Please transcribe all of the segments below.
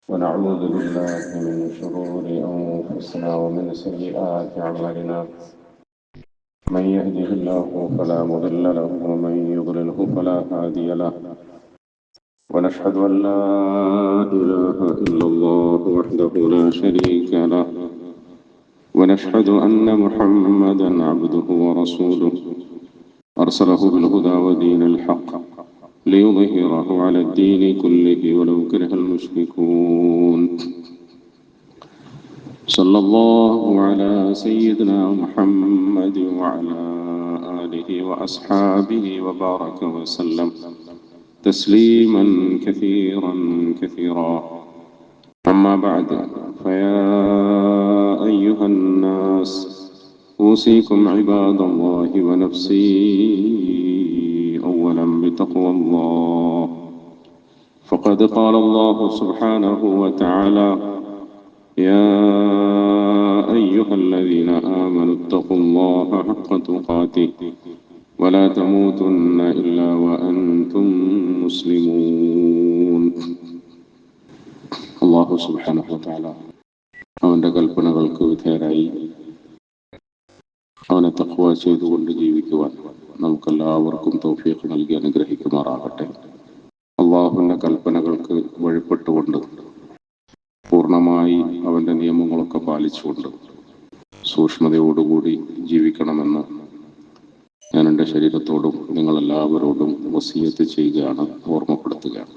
ونعوذ بالله من شرور أنفسنا ومن سيئات أعمالنا. من يهده الله فلا مضل له ومن يضلله فلا هادي له. ونشهد أن لا إله إلا الله وحده لا شريك له. ونشهد أن محمدا عبده ورسوله أرسله بالهدى ودين الحق ليظهره على الدين كله ولو كره المشركون. صلى الله على سيدنا محمد وعلى آله وأصحابه وبارك وسلم تسليما كثيرا كثيرا. أما بعد، فيا أيها الناس أوصيكم عباد الله ونفسي أولا بتقوى الله. فقد قال الله سبحانه وتعالى: يا أيها الذين آمنوا اتقوا الله حق تقاته ولا تموتن إلا وأنتم مسلمون. അല്ലാഹു സുബ്ഹാനഹു വതആല അവൻ്റെ കൽപ്പനകൾക്ക് വിധേയരായി അവനെ തഖ്വ ചെയ്തുകൊണ്ട് ജീവിക്കുവാൻ നമുക്കെല്ലാവർക്കും തൗഫീഖ് നൽകി അനുഗ്രഹിക്കുമാറാകട്ടെ. അള്ളാഹുവിൻ്റെ കൽപ്പനകൾക്ക് വഴിപ്പെട്ടുകൊണ്ട് പൂർണ്ണമായി അവൻ്റെ നിയമങ്ങളൊക്കെ പാലിച്ചുകൊണ്ട് സൂക്ഷ്മതയോടുകൂടി ജീവിക്കണമെന്ന് ഞാൻ എൻ്റെ ശരീരത്തോടും നിങ്ങളെല്ലാവരോടും വസിയത്ത് ചെയ്യുകയാണ്, ഓർമ്മപ്പെടുത്തുകയാണ്.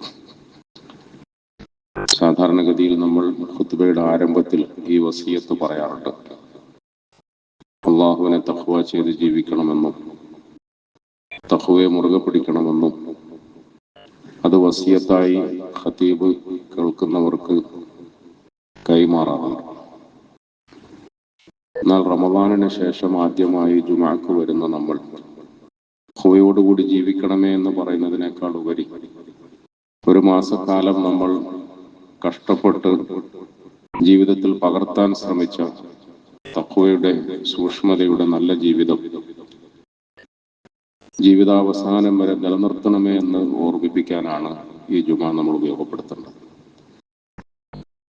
സാധാരണഗതിയിൽ നമ്മൾ ഖുത്ബയുടെ ആരംഭത്തിൽ ഈ വസിയത്ത് പറയാറുണ്ട്. അള്ളാഹുവിനെ തഖ്വ ചെയ്ത് ജീവിക്കണമെന്നും തഖ്വയെ മുറുകെ പിടിക്കണമെന്നും അത് വസിയത്തായി ഖതീബ് കേൾക്കുന്നവർക്ക് കൈമാറാറുണ്ട്. എന്നാൽ റമദാനിന് ശേഷം ആദ്യമായി ജുമാക്ക് വരുന്ന നമ്മൾ തഖ്വയോടുകൂടി ജീവിക്കണമേ എന്ന് പറയുന്നതിനേക്കാൾ ഉപരി ഒരു മാസക്കാലം നമ്മൾ കഷ്ടപ്പെട്ട് ജീവിതത്തിൽ പകർത്താൻ ശ്രമിച്ച തഖ്വയുടെ സൂക്ഷ്മതയുടെ നല്ല ജീവിതാവസാനം വരെ നിലനിർത്തണമേ എന്ന് ഓർമ്മിപ്പിക്കാനാണ് ഈ ജുമാ നമ്മൾ ഉപയോഗപ്പെടുത്തേണ്ടത്.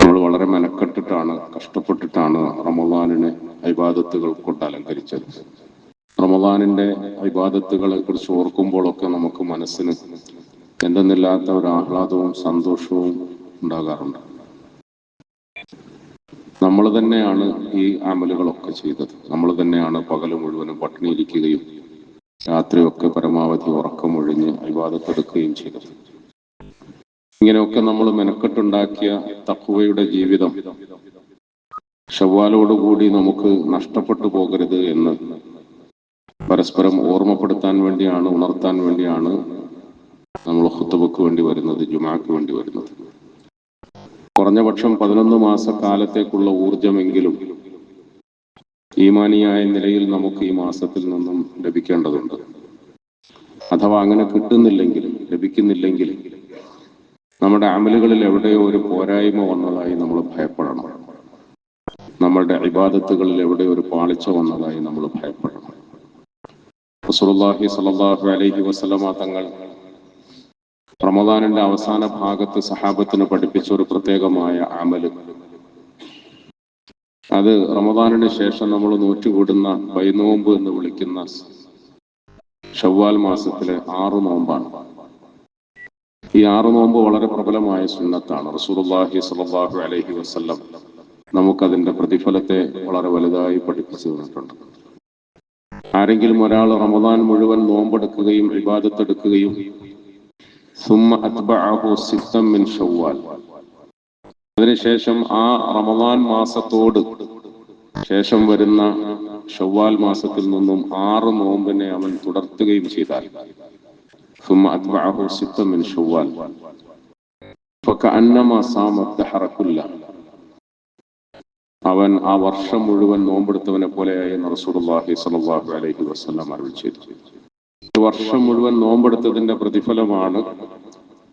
നമ്മൾ വളരെ മെനക്കെട്ടിട്ടാണ്, കഷ്ടപ്പെട്ടിട്ടാണ് റമദാനിനെ ഇബാദത്തുകൾ കൊണ്ട് അലങ്കരിച്ചത്. റമദാനിന്റെ ഇബാദത്തുകളെ കുറിച്ച് ഓർക്കുമ്പോഴൊക്കെ നമുക്ക് മനസ്സിന് എന്തെന്നില്ലാത്ത ഒരു ആഹ്ലാദവും സന്തോഷവും ഉണ്ടാകാറുണ്ട്. നമ്മൾ തന്നെയാണ് ഈ അമലുകളൊക്കെ ചെയ്തത്. നമ്മൾ തന്നെയാണ് പകല് മുഴുവനും പട്ടിണിയിരിക്കുകയും രാത്രിയൊക്കെ പരമാവധി ഉറക്കമൊഴിഞ്ഞ് ഇബാദത്തെടുക്കുകയും ചെയ്തത്. ഇങ്ങനെയൊക്കെ നമ്മൾ മെനക്കെട്ടുണ്ടാക്കിയ തഖ്വയുടെ ജീവിതം ശവ്വാലോടുകൂടി നമുക്ക് നഷ്ടപ്പെട്ടു പോകരുത് എന്ന് പരസ്പരം ഓർമ്മപ്പെടുത്താൻ വേണ്ടിയാണ്, ഉണർത്താൻ വേണ്ടിയാണ് നമ്മൾ ഖുത്ബക്ക് വേണ്ടി വരുന്നത്, ജുമാക്ക് വേണ്ടി വരുന്നത്. കുറഞ്ഞ പക്ഷം 11 മാസക്കാലത്തേക്കുള്ള ഊർജമെങ്കിലും ഈമാനിയായ നിലയിൽ നമുക്ക് ഈ മാസത്തിൽ നിന്നും ലഭിക്കേണ്ടതുണ്ട്. അഥവാ അങ്ങനെ ലഭിക്കുന്നില്ലെങ്കിൽ നമ്മുടെ അമലുകളിൽ എവിടെയോ ഒരു പോരായ്മ വന്നതായി നമ്മൾ ഭയപ്പെടണം. നമ്മളുടെ ഇബാദത്തുകളിൽ എവിടെയോ ഒരു പാളിച്ച വന്നതായി നമ്മൾ ഭയപ്പെടണം. റസൂലുള്ളാഹി സ്വല്ലല്ലാഹു അലൈഹി വസല്ലമ തങ്ങൾ റമദാനിന്റെ അവസാന ഭാഗത്ത് സഹാബത്തിന് പഠിപ്പിച്ച ഒരു പ്രത്യേകമായ അമല്, അത് റമദാനിന് ശേഷം നമ്മൾ നോറ്റുകൂടുന്ന ബൈനോമ്പ് എന്ന് വിളിക്കുന്ന ശവ്വാൽ മാസത്തിലെ 6 നോമ്പാണ്. ഈ 6 നോമ്പ് വളരെ പ്രബലമായ സുന്നത്താണ്. റസൂലുള്ളാഹി സ്വല്ലല്ലാഹു അലൈഹി വസല്ലം നമുക്കതിന്റെ പ്രതിഫലത്തെ വളരെ വലുതായി പഠിപ്പിച്ചു തന്നിട്ടുണ്ട്. ആരെങ്കിലും ഒരാൾ റമദാൻ മുഴുവൻ നോമ്പെടുക്കുകയും ഇബാദത്തെടുക്കുകയും സുമ്മ അത്ബഅഹു സിത്തൻ മിൻ ശവ്വാൽ, അതിനുശേഷം ആ റമദാൻ മാസത്തോട് ശേഷം വരുന്ന ശവ്വാൽ മാസത്തിൽ നിന്നും 6 നോമ്പിനെ അവൻ തുടർത്തുകയും ചെയ്താൽ സുമ്മ അത്ബഅഹു സിത്തൻ മിൻ ശവ്വാൽ ഫകഅന്നമാ സാമ ദഹറ കുല്ല, അവൻ ആ വർഷം മുഴുവൻ നോമ്പെടുത്തവനെ പോലെയായി എന്ന് റസൂലുള്ളാഹി സ്വല്ലല്ലാഹു അലൈഹി വസല്ലം അറിയിച്ചു. വർഷം മുഴുവൻ നോമ്പെടുത്തതിന്റെ പ്രതിഫലമാണ്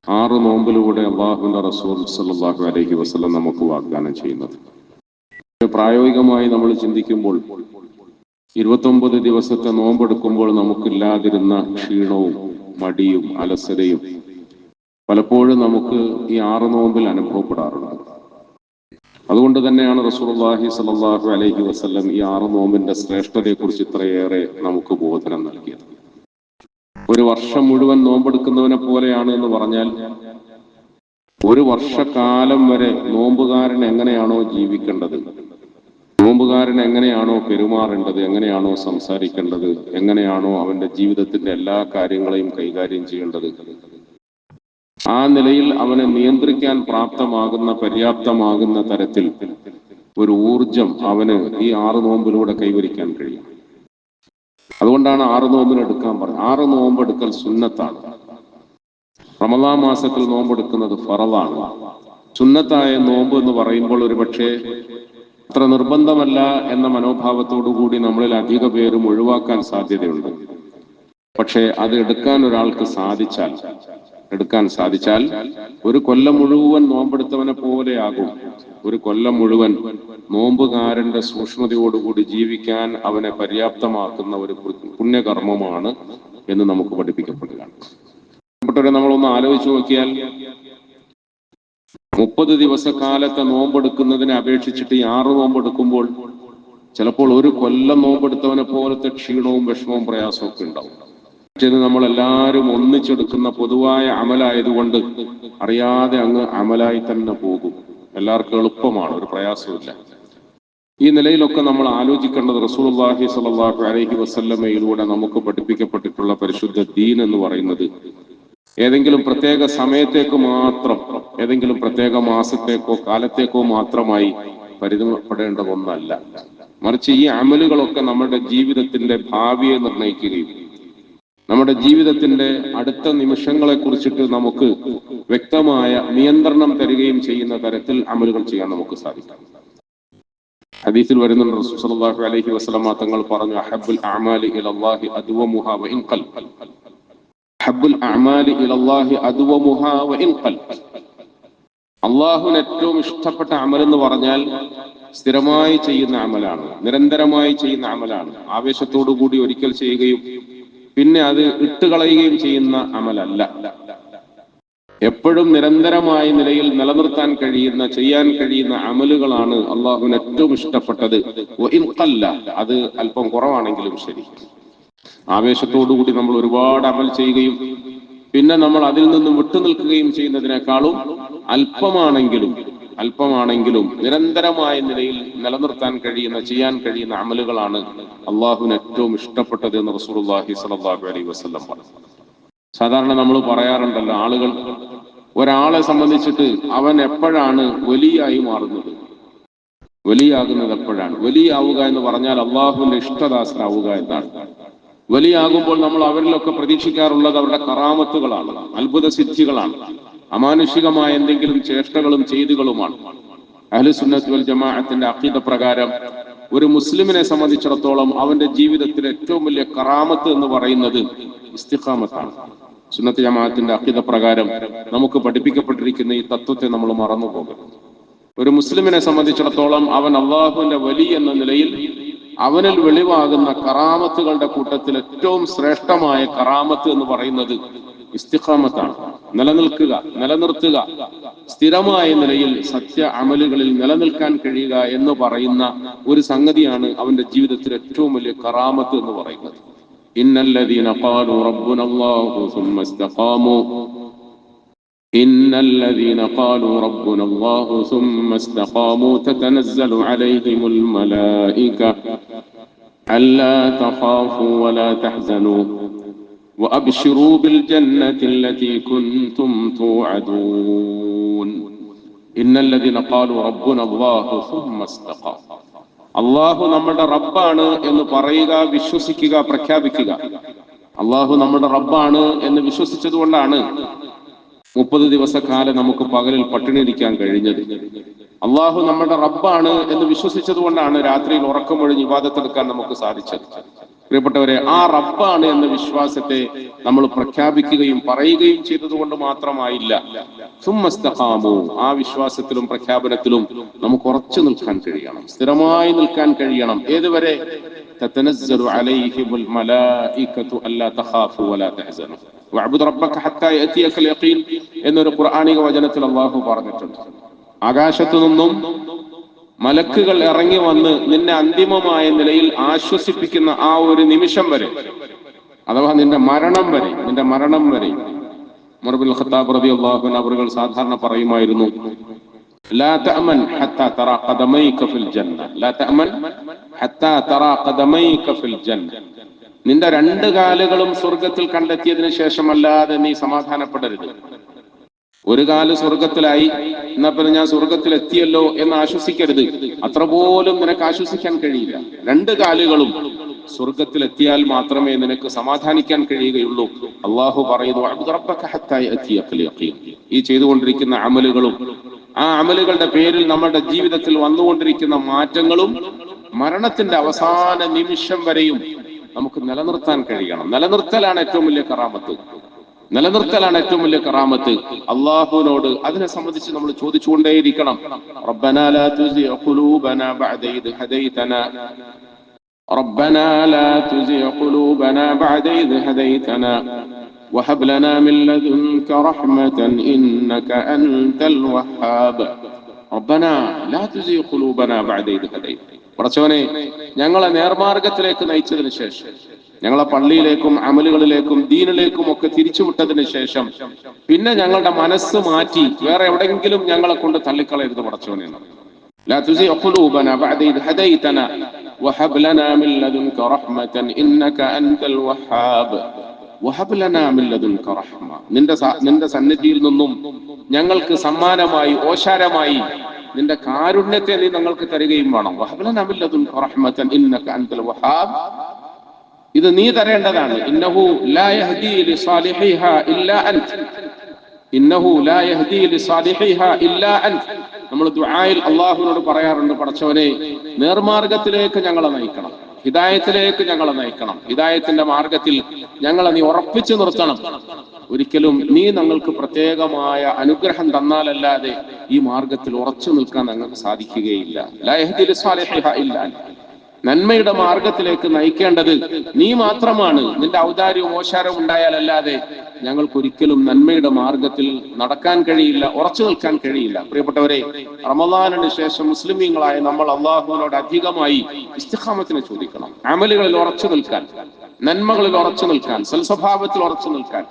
6 നോമ്പിലൂടെ അല്ലാഹുവിന്റെ റസൂൽ സ്വല്ലല്ലാഹു അലൈഹി വസല്ലം നമുക്ക് വാഗ്ദാനം ചെയ്യുന്നത്. പ്രായോഗികമായി നമ്മൾ ചിന്തിക്കുമ്പോൾ 29 ദിവസത്തെ നോമ്പെടുക്കുമ്പോൾ നമുക്കില്ലാതിരുന്ന ക്ഷീണവും മടിയും അലസതയും പലപ്പോഴും നമുക്ക് ഈ 6 നോമ്പിൽ അനുഭവപ്പെടാറുണ്ട്. അതുകൊണ്ട് തന്നെയാണ് റസൂലുള്ളാഹി സ്വല്ലല്ലാഹു അലൈഹി വസല്ലം ഈ 6 നോമ്പിന്റെ ശ്രേഷ്ഠതയെക്കുറിച്ച് ഇത്രയേറെ നമുക്ക് ബോധനം നൽകിയത്. ഒരു വർഷം മുഴുവൻ നോമ്പെടുക്കുന്നവനെ പോലെയാണ് എന്ന് പറഞ്ഞാൽ, ഒരു വർഷക്കാലം വരെ നോമ്പുകാരൻ എങ്ങനെയാണോ ജീവിക്കേണ്ടത്, നോമ്പുകാരൻ എങ്ങനെയാണോ പെരുമാറേണ്ടത്, എങ്ങനെയാണോ സംസാരിക്കേണ്ടത്, എങ്ങനെയാണോ അവന്റെ ജീവിതത്തിന്റെ എല്ലാ കാര്യങ്ങളെയും കൈകാര്യം ചെയ്യേണ്ടത്, ആ നിലയിൽ അവനെ നിയന്ത്രിക്കാൻ പര്യാപ്തമാകുന്ന തരത്തിൽ ഒരു ഊർജം അവന് ഈ 6 നോമ്പിലൂടെ കൈവരിക്കാൻ കഴിയും. അതുകൊണ്ടാണ് 6 നോമ്പിന് എടുക്കാൻ പറഞ്ഞത്. 6 നോമ്പെടുക്കൽ സുന്നത്താണ്. റമദാൻ മാസത്തിൽ നോമ്പെടുക്കുന്നത് ഫറളാണ്. സുന്നത്തായ നോമ്പ് എന്ന് പറയുമ്പോൾ ഒരുപക്ഷെ അത്ര നിർബന്ധമല്ല എന്ന മനോഭാവത്തോടുകൂടി നമ്മളിൽ അധിക പേരും ഒഴിവാക്കാൻ സാധ്യതയുണ്ട്. പക്ഷേ അത് എടുക്കാൻ സാധിച്ചാൽ ഒരു കൊല്ലം മുഴുവൻ നോമ്പെടുത്തവനെ പോലെയാകും. ഒരു കൊല്ലം മുഴുവൻ നോമ്പുകാരന്റെ സൂക്ഷ്മതയോടുകൂടി ജീവിക്കാൻ അവനെ പര്യാപ്തമാക്കുന്ന ഒരു പുണ്യകർമ്മമാണ് എന്ന് നമുക്ക് പഠിപ്പിക്കപ്പെടുകയാണ്. നമ്മളൊന്ന് ആലോചിച്ച് നോക്കിയാൽ, 30 ദിവസക്കാലത്തെ നോമ്പെടുക്കുന്നതിനെ അപേക്ഷിച്ചിട്ട് 6 നോമ്പെടുക്കുമ്പോൾ ചിലപ്പോൾ ഒരു കൊല്ലം നോമ്പെടുത്തവനെ പോലത്തെ ക്ഷീണവും വിഷമവും പ്രയാസവും ഒക്കെ ഉണ്ടാവും. പക്ഷേ നമ്മളെല്ലാവരും ഒന്നിച്ചെടുക്കുന്ന പൊതുവായ അമലായതുകൊണ്ട് അറിയാതെ അങ്ങ് അമലായി തന്നെ പോകും. എല്ലാവർക്കും എളുപ്പമാണ്, ഒരു പ്രയാസമില്ല. ഈ നിലയിലൊക്കെ നമ്മൾ ആലോചിക്കേണ്ടത് റസൂലുള്ളാഹി സ്വല്ലല്ലാഹു അലൈഹി വസല്ലമയിലൂടെ നമുക്ക് പഠിപ്പിക്കപ്പെട്ടിട്ടുള്ള പരിശുദ്ധ ദീൻ എന്ന് പറയുന്നത് ഏതെങ്കിലും പ്രത്യേക സമയത്തേക്ക് മാത്രം, ഏതെങ്കിലും പ്രത്യേക മാസത്തേക്കോ കാലത്തേക്കോ മാത്രമായി പരിമിതപ്പെടേണ്ട ഒന്നല്ല. മറിച്ച് ഈ അമലുകളൊക്കെ നമ്മുടെ ജീവിതത്തിന്റെ ഭാവിയെ നിർണ്ണയിക്കുകയും നമ്മുടെ ജീവിതത്തിന്റെ അടുത്ത നിമിഷങ്ങളെ കുറിച്ചിട്ട് നമുക്ക് വ്യക്തമായ നിയന്ത്രണം തരികയും ചെയ്യുന്ന തരത്തിൽ അമലുകൾ ചെയ്യാൻ നമുക്ക് സാധിക്കും. ഹദീസിൽ വരുന്നുണ്ട്, റസൂൽ സല്ലല്ലാഹു അലൈഹി വസല്ലം തങ്ങൾ പറഞ്ഞു, അഹബ്ബുൽ അഅമാലി ഇലല്ലാഹി അദ്വമുഹാ വഇൻ ഖൽ. അഹബ്ബുൽ അഅമാലി ഇലല്ലാഹി അദ്വമുഹാ വഇൻ ഖൽ. അല്ലാഹുവിന് ഏറ്റവും ഇഷ്ടപ്പെട്ട അമൽ എന്ന് പറഞ്ഞാൽ സ്ഥിരമായി ചെയ്യുന്ന അമലാണ്, നിരന്തരമായി ചെയ്യുന്ന അമലാണ്. ആവേശത്തോടു കൂടി ഒരിക്കൽ ചെയ്യുകയും പിന്നെ അത് ഇട്ടുകളയുകയും ചെയ്യുന്ന അമലല്ല. എപ്പോഴും നിരന്തരമായ നിലയിൽ നിലനിർത്താൻ കഴിയുന്ന, ചെയ്യാൻ കഴിയുന്ന അമലുകളാണ് അള്ളാഹുവിന് ഏറ്റവും ഇഷ്ടപ്പെട്ടത്. അത് അല്പം കുറവാണെങ്കിലും ശരി. ആവേശത്തോടുകൂടി നമ്മൾ ഒരുപാട് അമൽ ചെയ്യുകയും പിന്നെ നമ്മൾ അതിൽ നിന്നും വിട്ടുനിൽക്കുകയും ചെയ്യുന്നതിനേക്കാളും അല്പമാണെങ്കിലും നിരന്തരമായ നിലയിൽ നിലനിർത്താൻ കഴിയുന്ന, ചെയ്യാൻ കഴിയുന്ന അമലുകളാണ് അള്ളാഹുവിന് ഏറ്റവും ഇഷ്ടപ്പെട്ടത് എന്ന് റസൂലുള്ളാഹി സ്വല്ലല്ലാഹു അലൈഹി വസല്ലം പറഞ്ഞു. സാധാരണ നമ്മൾ പറയാറുണ്ടല്ലോ, ആളുകൾ ഒരാളെ സംബന്ധിച്ചിട്ട് അവൻ എപ്പോഴാണ് വലിയായി മാറുന്നത്, വലിയാകുന്നത് എപ്പോഴാണ്? വലിയാവുക എന്ന് പറഞ്ഞാൽ അള്ളാഹുവിന്റെ ഇഷ്ടദാസനാവുക എന്നാണ്. വലിയാകുമ്പോൾ നമ്മൾ അവരിലൊക്കെ പ്രതീക്ഷിക്കാറുള്ളത് അവരുടെ കറാമത്തുകളാണ്, അത്ഭുത സിദ്ധികളാണ്, അമാനുഷികമായ എന്തെങ്കിലും ചേഷ്ടകളും ചെയ്തികളുമാണ്. അഹ്ലുസുന്നത്ത് വൽ ജമാഅത്തിന്റെ അഖീദ പ്രകാരം ഒരു മുസ്ലിമിനെ സംബന്ധിച്ചിടത്തോളം അവന്റെ ജീവിതത്തിലെ ഏറ്റവും വലിയ കറാമത്ത് എന്ന് പറയുന്നത് ഇസ്തിഖാമത്താണ്. സുന്നത്ത് ജമാഅത്തിന്റെ അഖീദ പ്രകാരം നമുക്ക് പഠിപ്പിക്കപ്പെട്ടിരിക്കുന്ന ഈ തത്വത്തെ നമ്മൾ മറന്നു പോകരുത്. ഒരു മുസ്ലിമിനെ സംബന്ധിച്ചിടത്തോളം അവൻ അള്ളാഹുവിന്റെ വലി എന്ന നിലയിൽ അവനിൽ വെളിവാകുന്ന കറാമത്തുകളുടെ കൂട്ടത്തിൽ ഏറ്റവും ശ്രേഷ്ഠമായ കറാമത്ത് എന്ന് പറയുന്നത് ഇസ്തിഖാമത്താണ്. നിലനിർത്തുക, സ്ഥിരമായ നിലയിൽ സത്യ അമലുകളിൽ നിലനിൽക്കാൻ കഴിയുക എന്ന് പറയുന്ന ഒരു സംഗതിയാണ് അവന്റെ ജീവിതത്തിൽ ഏറ്റവും വലിയ കറാമത്ത് എന്ന് പറയുന്നത്. ഇന്നല്ലദീന ഖാലൂ റബ്ബുനല്ലാഹു സുമ്മ ഇസ്തഖാമൂ ഇന്നല്ലദീന ഖാലൂ റബ്ബുനല്ലാഹു സുമ്മ ഇസ്തഖാമൂ തതനസ്സലു അലൈഹിമുൽ മലായിക അല്ലാ തഖാഫൂ വലാ തഹ്സനൂ وأبشروا بالجنة التي كنتم توعدون إن الذين قالوا ربنا الله ثم استقاموا. അള്ളാഹു നമ്മുടെ റബ്ബാണ് എന്ന് പറയുക, വിശ്വസിക്കുക, പ്രഖ്യാപിക്കുക. അള്ളാഹു നമ്മുടെ റബ്ബാണ് എന്ന് വിശ്വസിച്ചതുകൊണ്ടാണ് 30 ദിവസക്കാലം നമുക്ക് പകലിൽ പട്ടിണിയിരിക്കാൻ കഴിഞ്ഞത്. അള്ളാഹു നമ്മുടെ റബ്ബാണ് എന്ന് വിശ്വസിച്ചത് കൊണ്ടാണ് രാത്രിയിൽ ഉറക്കമൊഴിഞ്ഞ് ഇബാദത്തെടുക്കാൻ നമുക്ക് സാധിച്ചത്. പ്രിയപ്പെട്ടവരെ, ആ റബ്ബാണ് എന്ന വിശ്വാസത്തെ നമ്മൾ പ്രഖ്യാപിക്കുകയും പറയുകയും ചെയ്തത് കൊണ്ട് മാത്രമായില്ല. സുമ്മസ്തഖാമു, ആ വിശ്വാസത്തിലും പ്രഖ്യാപനത്തിലും നമുക്ക് ഉറച്ചു നിൽക്കാൻ കഴിയണം, സ്ഥിരമായി നിൽക്കാൻ കഴിയണം. ഏതുവരെ? തതനസ്സലു അലൈഹിമുൽ മലായികതു അല്ലാ തഖാഫു വലാ തഹ്സനു. വഅബ്ദു റബ്ബക ഹത്താ യഅതിയകൽ യഖീൻ എന്നൊരു ഖുർആനിക വചനത്തിൽ അല്ലാഹു പറഞ്ഞിട്ടുണ്ട്. ആകാശത്തു നിന്നും മലക്കുകൾ ഇറങ്ങി വന്ന് നിന്നെ അന്തിമമായ നിലയിൽ ആശ്വസിപ്പിക്കുന്ന ആ ഒരു നിമിഷം വരെ, അഥവാ നിന്റെ മരണം വരെ ഉമർ ഇബ്നുൽ ഖത്താബ് റളിയല്ലാഹു അൻഹു അവர்கள் സാധാരണ പറയുമായിരുന്നു, ലാ തഅമൻ ഹത്താ തറാ ഖദമൈക ഫിൽ ജന്ന, ലാ തഅമൻ ഹത്താ തറാ ഖദമൈക ഫിൽ ജന്ന. നിന്റെ രണ്ട് കാലുകളും സ്വർഗത്തിൽ കണ്ടെത്തിയതിനു ശേഷമല്ലാതെ നീ സമാധാനപ്പെടരുത്. ഒരു കാല് സ്വർഗത്തിലായി, എന്നാ പിന്നെ ഞാൻ സ്വർഗത്തിൽ എത്തിയല്ലോ എന്ന് ആശ്വസിക്കരുത്. അത്ര പോലും നിനക്ക് ആശ്വസിക്കാൻ കഴിയില്ല. രണ്ട് കാലുകളും സ്വർഗത്തിൽ എത്തിയാൽ മാത്രമേ നിനക്ക് സമാധാനിക്കാൻ കഴിയുകയുള്ളൂ. അള്ളാഹു പറയുന്നു, ഈ ചെയ്തുകൊണ്ടിരിക്കുന്ന അമലുകളും ആ അമലുകളുടെ പേരിൽ നമ്മുടെ ജീവിതത്തിൽ വന്നുകൊണ്ടിരിക്കുന്ന മാറ്റങ്ങളും മരണത്തിന്റെ അവസാന നിമിഷം വരെയും നമുക്ക് നിലനിർത്താൻ കഴിയണം. നിലനിർത്തലാണ് ഏറ്റവും വലിയ കറാമത്ത്. അള്ളാഹുവിനോട് അതിനെ സംബന്ധിച്ച് നമ്മൾ ചോദിച്ചുകൊണ്ടേയിരിക്കണം. റബ്ബനാ ലാ തുസിഗ് ഖുലൂബനാ ബഅദ ഇദ് ഹദൈതനാ, റബ്ബനാ ലാ തുസിഗ് ഖുലൂബനാ ബഅദ ഇദ് ഹദൈതനാ വഹബ് ലനാ മിൻ ലദുൻക റഹ്മതൻ ഇന്നക അൻതൽ വഹ്ഹാബ്. റബ്ബനാ ലാ തുസിഗ് ഖുലൂബനാ ബഅദ ഇദ് ഹദൈതനാ. പടച്ചവനെ, ഞങ്ങളെ നേർമാർഗത്തിലേക്ക് നയിച്ചതിന് ശേഷം, ഞങ്ങളെ പള്ളിയിലേക്കും അമലുകളിലേക്കും ദീനിലേക്കും ഒക്കെ തിരിച്ചുവിട്ടതിന് ശേഷം പിന്നെ ഞങ്ങളുടെ മനസ്സ് മാറ്റി വേറെ എവിടെയെങ്കിലും ഞങ്ങളെ കൊണ്ട് തള്ളിക്കളയരുത് പടച്ചവനെ. ലാ തുസിഗ് ഖുലൂബനാ ബഅദ ഇദ് ഹദൈതനാ വഹബ് ലനാ മിൻ ലദുൻക റഹ്മതൻ ഇന്നക അൻതൽ വഹ്ഹാബ്. വഹബ് ലനാ മിൻ ലദുൻക റഹ്മ, നിന്റെ സന്നിധിയിൽ നിന്നും ഞങ്ങൾക്ക് സമ്മാനമായി, ഓശാരമായി നിന്റെ കാരുണ്യത്തെ നീ ഞങ്ങൾക്ക് തരികയും വേണം. വഹബ് ലനാ മിൻ ലദുൻക റഹ്മതൻ ഇന്നക അൻതൽ വഹ്ഹാബ്. ഇത് നീ തരേണ്ടതാണ്. ഇന്നഹു ലാ യഹ്ദി ലിസാലിഹിഹാ ഇല്ലാ അൻത, ഇന്നഹു ലാ യഹ്ദി ലിസാലിഹിഹാ ഇല്ലാ അൻത. നമ്മൾ ദുആയിൽ അല്ലാഹുവിനോട് പറയാറുണ്ട്, പടച്ചവനെ, നേർമാർഗത്തിലേക്ക് ഞങ്ങളെ നയിക്കണം, ഹിദായത്തിലേക്ക് ഞങ്ങളെ നയിക്കണം, ഹിദായത്തിന്റെ മാർഗത്തിൽ ഞങ്ങളെ നീ ഉറപ്പിച്ചു നിർത്തണം. ഒരിക്കലും നീ ഞങ്ങൾക്ക് പ്രത്യേകമായ അനുഗ്രഹം തന്നാലല്ലാതെ ഈ മാർഗത്തിൽ ഉറച്ചു നിൽക്കാൻ ഞങ്ങൾക്ക് സാധിക്കുകയില്ല. ലാ യഹ്ദി ലിസാലിഹിഹാ ഇല്ലാ അൻത. നന്മയുടെ മാർഗത്തിലേക്ക് നയിക്കേണ്ടത് നീ മാത്രമാണ്. നിന്റെ ഔദാര്യവും ഓശാരവും ഉണ്ടായാലല്ലാതെ ഞങ്ങൾക്കൊരിക്കലും നന്മയുടെ മാർഗത്തിൽ നടക്കാൻ കഴിയില്ല, ഉറച്ചു നിൽക്കാൻ കഴിയില്ല. പ്രിയപ്പെട്ടവരെ, റമളാനിന് ശേഷം മുസ്ലിമീങ്ങളായ നമ്മൾ അള്ളാഹുവിനോട് അധികമായി ഇസ്തിഖാമത്തിനെ ചോദിക്കണം. അമലുകളിൽ ഉറച്ചു നിൽക്കാൻ, നന്മകളിൽ ഉറച്ചു നിൽക്കാൻ, സൽസ്വഭാവത്തിൽ ഉറച്ചു നിൽക്കാൻ,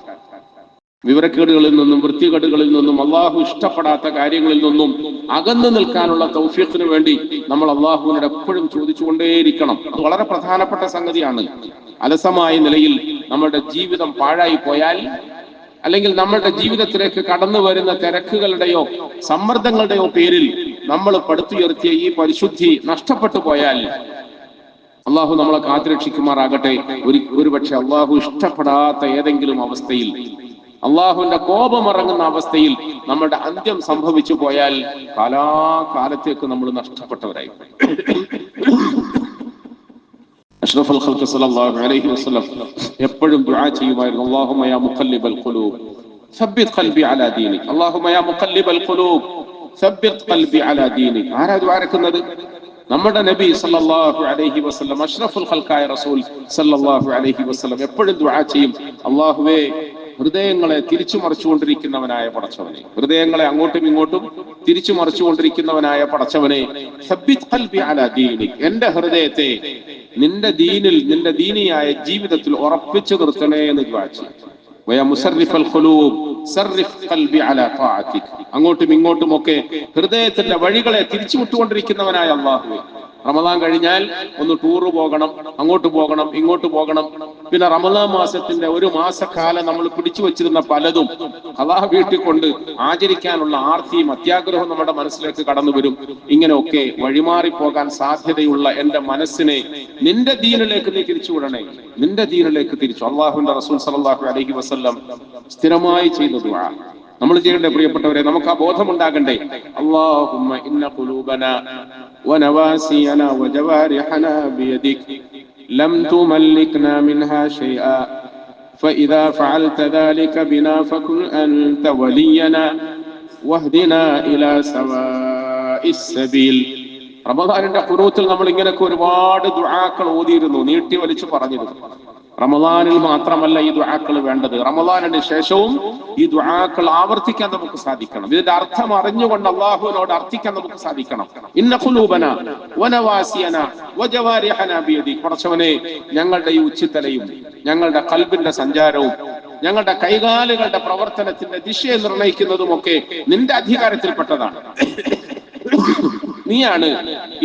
വിവരക്കേടുകളിൽ നിന്നും വൃത്തികേടുകളിൽ നിന്നും അള്ളാഹു ഇഷ്ടപ്പെടാത്ത കാര്യങ്ങളിൽ നിന്നും അകന്നു നിൽക്കാനുള്ള തൗഫീഖിന് വേണ്ടി നമ്മൾ അള്ളാഹുവിനോട് എപ്പോഴും ചോദിച്ചുകൊണ്ടേയിരിക്കണം. അത് വളരെ പ്രധാനപ്പെട്ട സംഗതിയാണ്. അലസമായ നിലയിൽ നമ്മുടെ ജീവിതം പാഴായി പോയാൽ, അല്ലെങ്കിൽ നമ്മുടെ ജീവിതത്തിലേക്ക് കടന്നു വരുന്ന തിരക്കുകളുടെയോ സമ്മർദ്ദങ്ങളുടെയോ പേരിൽ നമ്മൾ പടുത്തുയർത്തിയ ഈ പരിശുദ്ധി നഷ്ടപ്പെട്ടു പോയാൽ അള്ളാഹു നമ്മളെ കാത്തുരക്ഷിക്കുമാറാകട്ടെ. ഒരുപക്ഷെ അള്ളാഹു ഇഷ്ടപ്പെടാത്ത ഏതെങ്കിലും അവസ്ഥയിൽ, അള്ളാഹുവിന്റെ കോപമിറങ്ങുന്ന അവസ്ഥയിൽ നമ്മുടെ അന്ത്യം സംഭവിച്ചു പോയാൽ കാലാകാലത്തേക്ക് നമ്മൾ നഷ്ടപ്പെട്ടവരായി. അഷ്റഫുൽ ഖൽഖ് സല്ലല്ലാഹു അലൈഹി വസല്ലം എപ്പോഴും ദുആ ചെയ്യുമായിരുന്നു, അല്ലാഹുമ്മ യാ മുഖല്ലിബൽ ഖുലൂബ് സബ്ബിത് ഖൽബി അലാ ദീനിക്, അല്ലാഹുമ്മ യാ മുഖല്ലിബൽ ഖുലൂബ് സബ്ബിത് ഖൽബി അലാ ദീനിക്. ആരാ ദുആ ഇറക്കുന്നത്? നമ്മുടെ നബി സല്ലല്ലാഹു അലൈഹി വസല്ലം, അഷ്റഫുൽ ഖൽഖായ റസൂൽ സല്ലല്ലാഹു അലൈഹി വസല്ലം എപ്പോഴും ദുആ ചെയ്യും, അല്ലാഹുവേ, ഹൃദയങ്ങളെ തിരിച്ചു മറിച്ചുകൊണ്ടിരിക്കുന്നവനായ പടച്ചവനെ, ഹൃദയങ്ങളെ അങ്ങോട്ടും ഇങ്ങോട്ടും തിരിച്ചു മറിച്ചുകൊണ്ടിരിക്കുന്നവനായ പടച്ചവനെ, സബ്ബിത് ഖൽബി അലാ ദീനിക്, എന്റെ ഹൃദയത്തെ നിന്റെ ദീനിൽ, നിന്റെ ദീനിയായ ജീവിതത്തിൽ ഉറപ്പിച്ചു നിർത്തണേ എന്ന് ദുആ ചെയ്യും. വയാ മുസർരിഫൽ ഖുലൂബ് സർരിഫ് ഖൽബി അലാ തഅതിക്, അങ്ങോട്ടും ഇങ്ങോട്ടും ഒക്കെ ഹൃദയത്തിന്റെ വഴികളെ തിരിച്ചു വിട്ടുകൊണ്ടിരിക്കുന്നവനായ അല്ലാഹുവേ, റമദാൻ കഴിഞ്ഞാൽ ഒന്ന് ടൂറ് പോകണം, അങ്ങോട്ട് പോകണം, ഇങ്ങോട്ട് പോകണം. പിന്നെ റമദാൻ മാസത്തിന്റെ ഒരു മാസക്കാലം നമ്മൾ പിടിച്ചു വെച്ചിരുന്ന പലതും അല്ലാഹു വീട്ടിൽ കൊണ്ട് ആചരിക്കാനുള്ള ആർത്തിയും അത്യാഗ്രഹവും നമ്മുടെ മനസ്സിലേക്ക് കടന്നു വരും. ഇങ്ങനെയൊക്കെ വഴിമാറിപ്പോകാൻ സാധ്യതയുള്ള എന്റെ മനസ്സിനെ നിന്റെ ദീനിലേക്ക് നീ തിരിച്ചുവിടണേ, നിന്റെ ദീനിലേക്ക് തിരിച്ചു. അള്ളാഹുവിന്റെ റസൂൽ സല്ലല്ലാഹു അലൈഹി വസല്ലം സ്ഥിരമായി ചെയ്ത ദുആ നമ്മൾ ചെയ്യണ്ടേ പ്രിയപ്പെട്ടവരെ? നമുക്ക് ആ ബോധമുണ്ടാകണ്ടേ. അല്ലാഹുമ്മ ഇന്ന ഖുലൂബനാ വനവാസിയനാ വജവാരിഹനാ ബിയദിക് ലം തുമല്ലിക്നാ മിൻഹാ ശൈആ ഫഇദാ ഫഅൽത ദാലിക ബിനാ ഫകുൻ അൻത വലിയനാ വഹ്ദിനാ ഇലാ സവാഇസ് സബീൽ. റമദാനിന്റെ ഖുനൂത്തിൽ നമ്മൾ ഇങ്ങനെയൊക്കെ ഒരുപാട് ദുആകൾ ഓതിയിരുന്നു, നീട്ടി വലിച്ചു പറഞ്ഞിരുന്നു. റമദാനിൽ മാത്രമല്ല ഈ ദുആക്കൾ വേണ്ടത്, റമദാനിന് ശേഷവും ഈ ദുആക്കൾ ആവർത്തിക്കാൻ നമുക്ക് സാധിക്കണം. ഇതിന്റെ അർത്ഥം അറിഞ്ഞുകൊണ്ട് അള്ളാഹുവിനോട് അർത്ഥിക്കാൻ നമുക്ക് സാധിക്കണം. ഇന്ന ഖുലൂബന വനവാസിയന വജവാരിഹന ബിയദി. പടച്ചവനെ, ഞങ്ങളുടെ ഈ ഉച്ചിത്തലയും ഞങ്ങളുടെ ഖൽബിന്റെ സഞ്ചാരവും ഞങ്ങളുടെ കൈകാലുകളുടെ പ്രവർത്തനത്തിന്റെ ദിശയെ നിർണയിക്കുന്നതുമൊക്കെ നിന്റെ അധികാരത്തിൽപ്പെട്ടതാണ്. നീയാണ്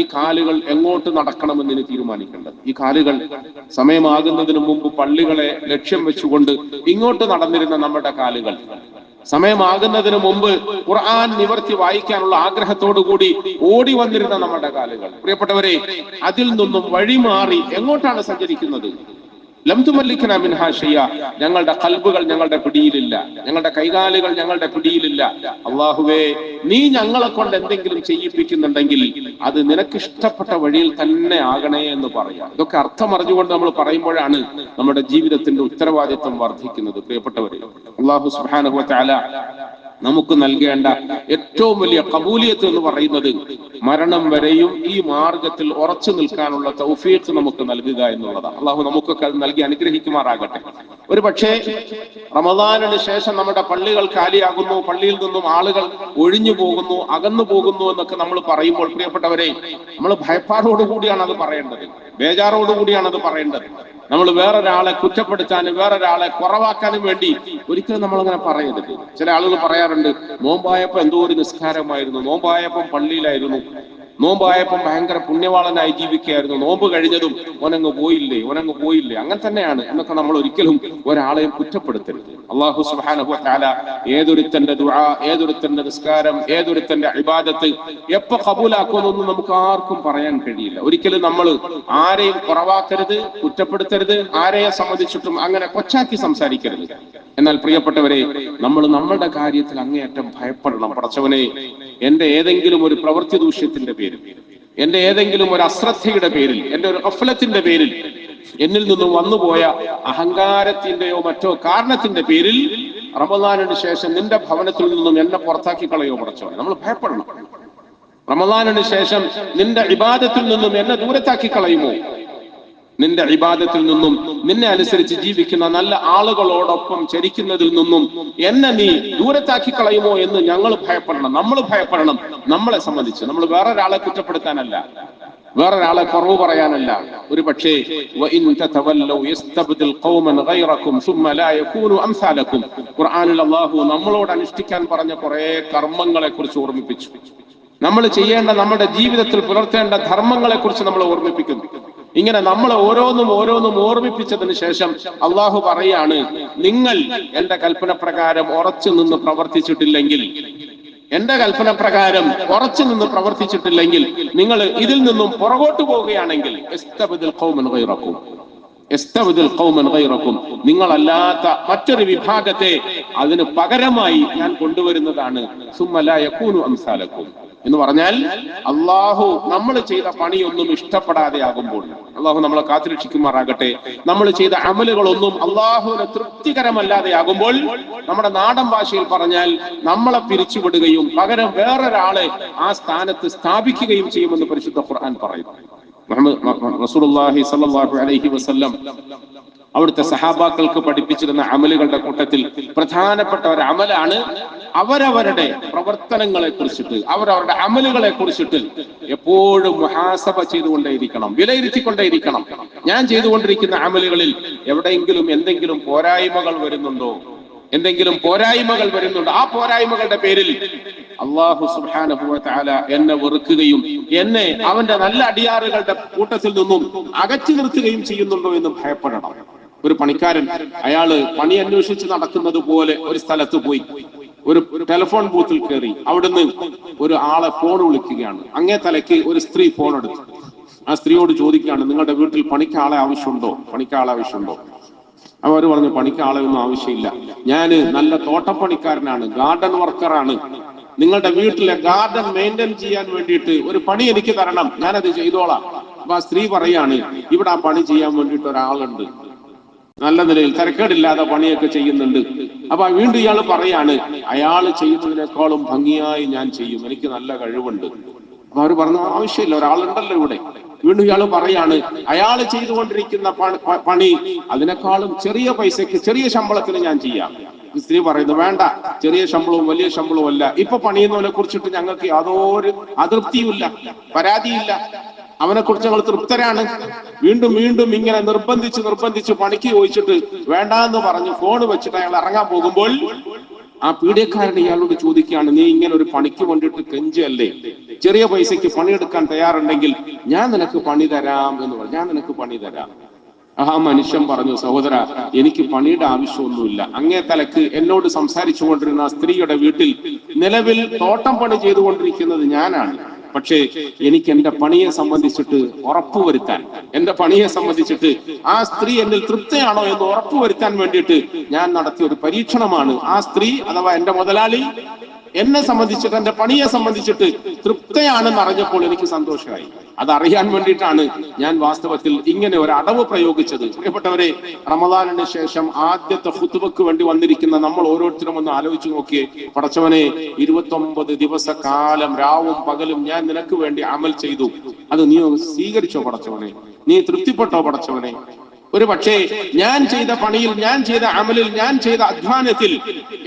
ഈ കാലുകൾ എങ്ങോട്ട് നടക്കണമെന്ന് നീ തീരുമാനിക്കേണ്ടത്. ഈ കാലുകൾ സമയമാകുന്നതിന് മുമ്പ് പള്ളികളെ ലക്ഷ്യം വെച്ചുകൊണ്ട് ഇങ്ങോട്ട് നടന്നിരുന്ന നമ്മുടെ കാലുകൾ, സമയമാകുന്നതിന് മുമ്പ് ഖുർആൻ നിവർത്തി വായിക്കാനുള്ള ആഗ്രഹത്തോടു കൂടി ഓടി വന്നിരുന്ന നമ്മുടെ കാലുകൾ, പ്രിയപ്പെട്ടവരെ, അതിൽ നിന്നും വഴിമാറി എങ്ങോട്ടാണ് സഞ്ചരിക്കുന്നത്? ലം തുമല്ലികനാ മിൻഹാ ഷൈഅ. ഞങ്ങളുടെ ഖൽബുകൾ ഞങ്ങളുടെ പിടിയിലില്ല, ഞങ്ങളുടെ കൈകാലുകൾ ഞങ്ങളുടെ പിടിയിലില്ല. അല്ലാഹുവേ, നീ ഞങ്ങളെ കൊണ്ട് എന്തെങ്കിലും ചെയ്യിപ്പിക്കുന്നുണ്ടെങ്കിൽ അത് നിനക്കിഷ്ടപ്പെട്ട വഴിയിൽ തന്നെ ആകണേ എന്ന് പറയാം. ഇതൊക്കെ അർത്ഥം അറിഞ്ഞുകൊണ്ട് നമ്മൾ പറയുമ്പോഴാണ് നമ്മുടെ ജീവിതത്തിന്റെ ഉത്തരവാദിത്വം വർദ്ധിക്കുന്നത്. പ്രിയപ്പെട്ടവരെ, അല്ലാഹു സുബ്ഹാനഹു വ തആല നമുക്ക് നൽകേണ്ട ഏറ്റവും വലിയ ഖബൂലിയത്ത് എന്ന് പറയുന്നത് മരണം വരെയും ഈ മാർഗത്തിൽ ഉറച്ചു നിൽക്കാനുള്ള തൗഫീഖ് നമുക്ക് നൽകുക എന്നുള്ളതാണ്. അള്ളാഹു നമുക്കൊക്കെ നൽകി അനുഗ്രഹിക്കുമാറാകട്ടെ. ഒരു പക്ഷേ റമദാനിന് ശേഷം നമ്മുടെ പള്ളികൾ കാലിയാകുന്നു, പള്ളിയിൽ നിന്നും ആളുകൾ ഒഴിഞ്ഞു പോകുന്നു, അകന്നു പോകുന്നു എന്നൊക്കെ നമ്മൾ പറയുമ്പോൾ, പ്രിയപ്പെട്ടവരെ, നമ്മൾ ഭയപ്പാടോടുകൂടിയാണ് അത് പറയേണ്ടത്, ബേജാറോടുകൂടിയാണ് അത് പറയേണ്ടത്. നമ്മൾ വേറൊരാളെ കുറ്റപ്പെടുത്താനും വേറൊരാളെ കുറവാക്കാനും വേണ്ടി ഒരിക്കലും നമ്മളങ്ങനെ പറയരുത്. ചില ആളുകൾ പറയാറുണ്ട്, നോമ്പായപ്പോ എന്തോ ഒരു നിസ്കാരമായിരുന്നു, നോമ്പായപ്പം പള്ളിയിലായിരുന്നു, നോമ്പായപ്പം ഭയങ്കര പുണ്യവാളനായി ജീവിക്കുകയായിരുന്നു, നോമ്പ് കഴിഞ്ഞതും ഓനങ്ങ് പോയില്ലേ. അങ്ങനെ തന്നെയാണ് എന്നൊക്കെ നമ്മൾ ഒരിക്കലും ഒരാളെയും കുറ്റപ്പെടുത്തരുത്. അല്ലാഹു സുബ്ഹാനഹു വ തആല ഏതൊരുത്തന്റെ ദുആ, ഏതൊരുത്തന്റെ നിസ്കാരം, ഏതൊരുത്തന്റെ ഇബാദത്ത് എപ്പോ ഖബൂലാക്കുമെന്നൊന്നും നമുക്ക് ആർക്കും പറയാൻ കഴിയില്ല. ഒരിക്കലും നമ്മൾ ആരെയും കുറവാക്കരുത്, കുറ്റപ്പെടുത്തരുത്, ആരെയെ സംബന്ധിച്ചിട്ടും അങ്ങനെ കൊച്ചാക്കി സംസാരിക്കരുത്. എന്നാൽ പ്രിയപ്പെട്ടവരെ, നമ്മൾ നമ്മളുടെ കാര്യത്തിൽ അങ്ങേയറ്റം ഭയപ്പെടണം. പടച്ചവനെ, എന്റെ ഏതെങ്കിലും ഒരു പ്രവൃത്തി ദൂഷ്യത്തിന്റെ പേരിൽ, എന്റെ ഏതെങ്കിലും ഒരു അശ്രദ്ധയുടെ പേരിൽ, എന്റെ ഒരു ഗഫലത്തിന്റെ പേരിൽ, എന്നിൽ നിന്നും വന്നുപോയ അഹങ്കാരത്തിന്റെയോ മറ്റോ കാരണത്തിന്റെ പേരിൽ റമദാനിന് ശേഷം നിന്റെ ഭവനത്തിൽ നിന്നും എന്നെ പുറത്താക്കി കളയോ പടച്ചവനെ. നമ്മൾ ഭയപ്പെടണം. റമദാനിന് ശേഷം നിന്റെ ഇബാദത്തിൽ നിന്നും എന്നെ ദൂരത്താക്കി കളയുമോ? നിന്റെ ഇബാദത്തിൽ നിന്നും നിന്നെ അനുസരിച്ച് ജീവിക്കുന്ന നല്ല ആളുകളോടൊപ്പം ചരിക്കുന്നതിൽ നിന്നും എന്നെ നീ ദൂരത്താക്കി കളയുമോ എന്ന് ഞങ്ങൾ ഭയപ്പെടണം. നമ്മൾ ഭയപ്പെടണം. നമ്മളെ സംബന്ധിച്ച് നമ്മൾ വേറൊരാളെ കുറ്റപ്പെടുത്താനല്ല, വേറൊരാളെ കുറവ് പറയാനല്ല. ഒരു പക്ഷേ ഖുർആനിൽ അല്ലാഹു നമ്മളോട് അനുഷ്ഠിക്കാൻ പറഞ്ഞ കുറെ കർമ്മങ്ങളെ കുറിച്ച് ഓർമ്മിപ്പിച്ചു. നമ്മൾ ചെയ്യേണ്ട, നമ്മുടെ ജീവിതത്തിൽ പുലർത്തേണ്ട ധർമ്മങ്ങളെ കുറിച്ച് നമ്മൾ ഓർമ്മിപ്പിക്കുന്നു. ഇങ്ങനെ നമ്മളെ ഓരോന്നും ഓർമ്മിപ്പിച്ചതിന് ശേഷം അള്ളാഹു പറയാണ്, നിങ്ങൾ എന്റെ കൽപ്പന പ്രകാരം ഉറച്ചു നിന്ന് പ്രവർത്തിച്ചിട്ടില്ലെങ്കിൽ, എന്റെ കൽപ്പന പ്രകാരം ഉറച്ചു നിന്ന് പ്രവർത്തിച്ചിട്ടില്ലെങ്കിൽ, നിങ്ങൾ ഇതിൽ നിന്നും പുറകോട്ട് പോവുകയാണെങ്കിൽ നിങ്ങളല്ലാത്ത മറ്റൊരു വിഭാഗത്തെ അതിന് പകരമായി ഞാൻ കൊണ്ടുവരുന്നതാണ്. എന്ന് പറഞ്ഞാൽ, അള്ളാഹു നമ്മൾ ചെയ്ത പണിയൊന്നും ഇഷ്ടപ്പെടാതെ ആകുമ്പോൾ, അള്ളാഹു നമ്മളെ കാത്തുരക്ഷിക്കുമാറാകട്ടെ, നമ്മൾ ചെയ്ത അമലുകളൊന്നും അള്ളാഹുവിന് തൃപ്തികരമല്ലാതെ ആകുമ്പോൾ, നമ്മുടെ നാടൻ ഭാഷയിൽ പറഞ്ഞാൽ നമ്മളെ പിരിച്ചുവിടുകയും പകരം വേറൊരാളെ ആ സ്ഥാനത്ത് സ്ഥാപിക്കുകയും ചെയ്യുമെന്ന് പരിശുദ്ധ ഖുർആൻ പറയുന്നു. റസൂലുള്ളാഹി സ്വല്ലല്ലാഹു അലൈഹി വസല്ലം അവിടുത്തെ സഹാബാക്കൾക്ക് പഠിപ്പിച്ചിരുന്ന അമലുകളുടെ കൂട്ടത്തിൽ പ്രധാനപ്പെട്ട ഒരു അമലാണ് അവരവരുടെ പ്രവർത്തനങ്ങളെ കുറിച്ചിട്ട്, അവരവരുടെ അമലുകളെ കുറിച്ചിട്ട് എപ്പോഴും മുഹാസബ ചെയ്തുകൊണ്ടേയിരിക്കണം, വിലയിരുത്തിക്കൊണ്ടേയിരിക്കണം. ഞാൻ ചെയ്തുകൊണ്ടിരിക്കുന്ന അമലുകളിൽ എവിടെയെങ്കിലും എന്തെങ്കിലും പോരായ്മകൾ വരുന്നുണ്ടോ? ആ പോരായ്മകളുടെ പേരിൽ അല്ലാഹു സുബ്ഹാനഹു വ തആല എന്നെ വെറുക്കുകയും എന്നെ അവന്റെ നല്ല അടിയാറുകളുടെ കൂട്ടത്തിൽ നിന്നും അകറ്റി നിർത്തുകയും ചെയ്യുന്നുണ്ടോ എന്ന് ഭയപ്പെടണം. ഒരു പണിക്കാരൻ, അയാള് പണി അന്വേഷിച്ച് നടക്കുന്നത് പോലെ ഒരു സ്ഥലത്ത് പോയി ഒരു ടെലിഫോൺ ബൂത്തിൽ കയറി അവിടുന്ന് ഒരു ആളെ ഫോൺ വിളിക്കുകയാണ്. അങ്ങേ തലയ്ക്ക് ഒരു സ്ത്രീ ഫോൺ എടുത്തു. ആ സ്ത്രീയോട് ചോദിക്കുകയാണ്, നിങ്ങളുടെ വീട്ടിൽ പണിക്കാളെ ആവശ്യമുണ്ടോ? അവർ പറഞ്ഞു, പണിക്കാളെ ഒന്നും ആവശ്യമില്ല, ഞാന് നല്ല തോട്ടപ്പണിക്കാരനാണ്, ഗാർഡൻ വർക്കറാണ്, നിങ്ങളുടെ വീട്ടിലെ ഗാർഡൻ മെയിൻറ്റെയിൻ ചെയ്യാൻ വേണ്ടിയിട്ട് ഒരു പണി എനിക്ക് തരണം, ഞാനത് ചെയ്തോളാം. അപ്പൊ ആ സ്ത്രീ പറയാണ്, ഇവിടെ ആ പണി ചെയ്യാൻ വേണ്ടിയിട്ട് ഒരാളുണ്ട്, നല്ല നിലയിൽ തരക്കേടില്ലാതെ പണിയൊക്കെ ചെയ്യുന്നുണ്ട്. അപ്പൊ വീണ്ടും ഇയാൾ പറയാണ്, അയാൾ ചെയ്യുന്നതിനേക്കാളും ഭംഗിയായി ഞാൻ ചെയ്യും, എനിക്ക് നല്ല കഴിവുണ്ട്. അപ്പൊ അവര് പറഞ്ഞു, ആവശ്യമില്ല, ഒരാളുണ്ടല്ലോ ഇവിടെ, വീണ്ടും ഇയാൾ പറയാണ് അയാൾ ചെയ്തുകൊണ്ടിരിക്കുന്ന പണി അതിനേക്കാളും ചെറിയ പൈസക്ക് ചെറിയ ശമ്പളത്തിന് ഞാൻ ചെയ്യാം. സ്ത്രീ പറയുന്നു വേണ്ട, ചെറിയ ശമ്പളവും വലിയ ശമ്പളവും അല്ല, ഇപ്പൊ പണിയുന്നവനെ കുറിച്ചിട്ട് ഞങ്ങൾക്ക് യാതൊരു അതൃപ്തിയുമില്ല, പരാതിയില്ല, അവനെ കുറിച്ച് ഞങ്ങൾ തൃപ്തരാണ്. വീണ്ടും വീണ്ടും ഇങ്ങനെ നിർബന്ധിച്ച് പണിക്ക് ചോദിച്ചിട്ട് വേണ്ടാന്ന് പറഞ്ഞ് ഫോൺ വെച്ചിട്ട് അയാൾ ഇറങ്ങാൻ പോകുമ്പോൾ ആ പീഡിയക്കാരൻ ഇയാളോട് ചോദിക്കുകയാണ്, നീ ഇങ്ങനെ ഒരു പണിക്ക് വേണ്ടിയിട്ട് കെഞ്ചല്ലേ, ചെറിയ പൈസക്ക് പണിയെടുക്കാൻ തയ്യാറുണ്ടെങ്കിൽ ഞാൻ നിനക്ക് പണി തരാം എന്ന് പറഞ്ഞു. ഞാൻ നിനക്ക് പണി തരാം. ആ മനുഷ്യൻ പറഞ്ഞു, സഹോദര, എനിക്ക് പണിയുടെ ആവശ്യമൊന്നുമില്ല. അങ്ങേ തലക്ക് എന്നോട് സംസാരിച്ചു കൊണ്ടിരുന്ന സ്ത്രീയുടെ വീട്ടിൽ നിലവിൽ തോട്ടം പണി ചെയ്തുകൊണ്ടിരിക്കുന്നത് ഞാനാണ്. പക്ഷേ എനിക്ക് എന്റെ പണിയെ സംബന്ധിച്ചിട്ട് ഉറപ്പുവരുത്താൻ, എന്റെ പണിയെ സംബന്ധിച്ചിട്ട് ആ സ്ത്രീ എന്നിൽ തൃപ്തയാണോ എന്ന് ഉറപ്പുവരുത്താൻ വേണ്ടിയിട്ട് ഞാൻ നടത്തിയ ഒരു പരീക്ഷണമാണ്. ആ സ്ത്രീ അഥവാ എന്റെ മുതലാളി എന്നെ സംബന്ധിച്ചിട്ട്, എന്റെ പണിയെ സംബന്ധിച്ചിട്ട് തൃപ്തയാണെന്ന് അറിഞ്ഞപ്പോൾ എനിക്ക് സന്തോഷമായി. അതറിയാൻ വേണ്ടിയിട്ടാണ് ഞാൻ വാസ്തവത്തിൽ ഇങ്ങനെ ഒരു അടവ് പ്രയോഗിച്ചത്. പ്രിയപ്പെട്ടവരെ, റമദാനിന് ശേഷം ആദ്യത്തെ ഖുതുബക്ക് വേണ്ടി വന്നിരിക്കുന്ന നമ്മൾ ഓരോരുത്തരും ഒന്ന് ആലോചിച്ചു നോക്കിയേ. പടച്ചവനെ, 29 ദിവസക്കാലം രാവും പകലും ഞാൻ നിനക്ക് വേണ്ടി അമൽ ചെയ്തു. അത് നീ സ്വീകരിച്ചോ പടച്ചവനെ? നീ തൃപ്തിപ്പെട്ടോ പടച്ചവനെ? ഒരു പക്ഷേ ഞാൻ ചെയ്ത പണിയിൽ, ഞാൻ ചെയ്ത അമലിൽ, ഞാൻ ചെയ്ത അധ്വാനത്തിൽ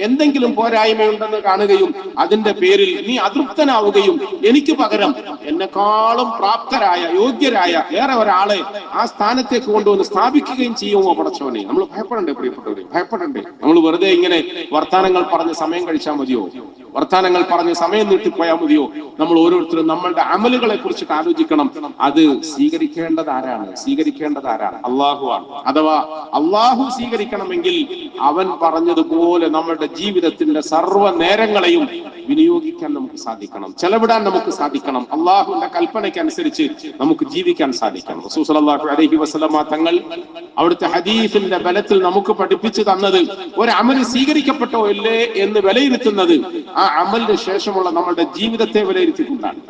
എന്തെങ്കിലും പോരായ്മയുണ്ടെന്ന് കാണുകയും അതിന്റെ പേരിൽ നീ അതൃപ്തനാവുകയും എനിക്ക് പകരം എന്നെക്കാളും പ്രാപ്തരായ, യോഗ്യരായ വേറെ ഒരാളെ ആ സ്ഥാനത്തേക്ക് കൊണ്ടുവന്ന് സ്ഥാപിക്കുകയും ചെയ്യുമോ പടച്ചവനെ? നമ്മൾ ഭയപ്പെടണ്ടേ പ്രിയപ്പെട്ടവരെ? ഭയപ്പെടണ്ടേ? നമ്മൾ വെറുതെ ഇങ്ങനെ വർത്താനങ്ങൾ പറഞ്ഞ് സമയം കഴിച്ചാൽ മതിയോ? വർത്താനങ്ങൾ പറഞ്ഞ് സമയം നീട്ടിപ്പോയാൽ മതിയോ? നമ്മൾ ഓരോരുത്തരും നമ്മളുടെ അമലുകളെ കുറിച്ചിട്ട് ആലോചിക്കണം. അത് സ്വീകരിക്കേണ്ടത് ആരാണ്? അള്ളാഹു ആണ്. അഥവാ അള്ളാഹു സ്വീകരിക്കണമെങ്കിൽ അവൻ പറഞ്ഞതുപോലെ നമ്മളുടെ ജീവിതത്തിന്റെ സർവ്വ നേരങ്ങളെയും വിനിയോഗിക്കാൻ നമുക്ക് സാധിക്കണം, ചെലവിടാൻ നമുക്ക് സാധിക്കണം. അള്ളാഹുവിന്റെ കൽപ്പനയ്ക്ക് അനുസരിച്ച് നമുക്ക് ജീവിക്കാൻ സാധിക്കണം. റസൂൽ സ്വല്ലല്ലാഹു അലൈഹി വസല്ലമ തങ്ങൾ അവിടുത്തെ ഹദീസിന്റെ ബലത്തിൽ നമുക്ക് പഠിപ്പിച്ചു തന്നത് ഒരു അമൽ സ്വീകരിക്കപ്പെട്ടോ ഇല്ലേ എന്ന് വിലയിരുത്തുന്നത് ആ അമലിന് ശേഷമുള്ള നമ്മുടെ ജീവിതത്തെ വിലയിരുത്തിക്കൊണ്ടാണ്.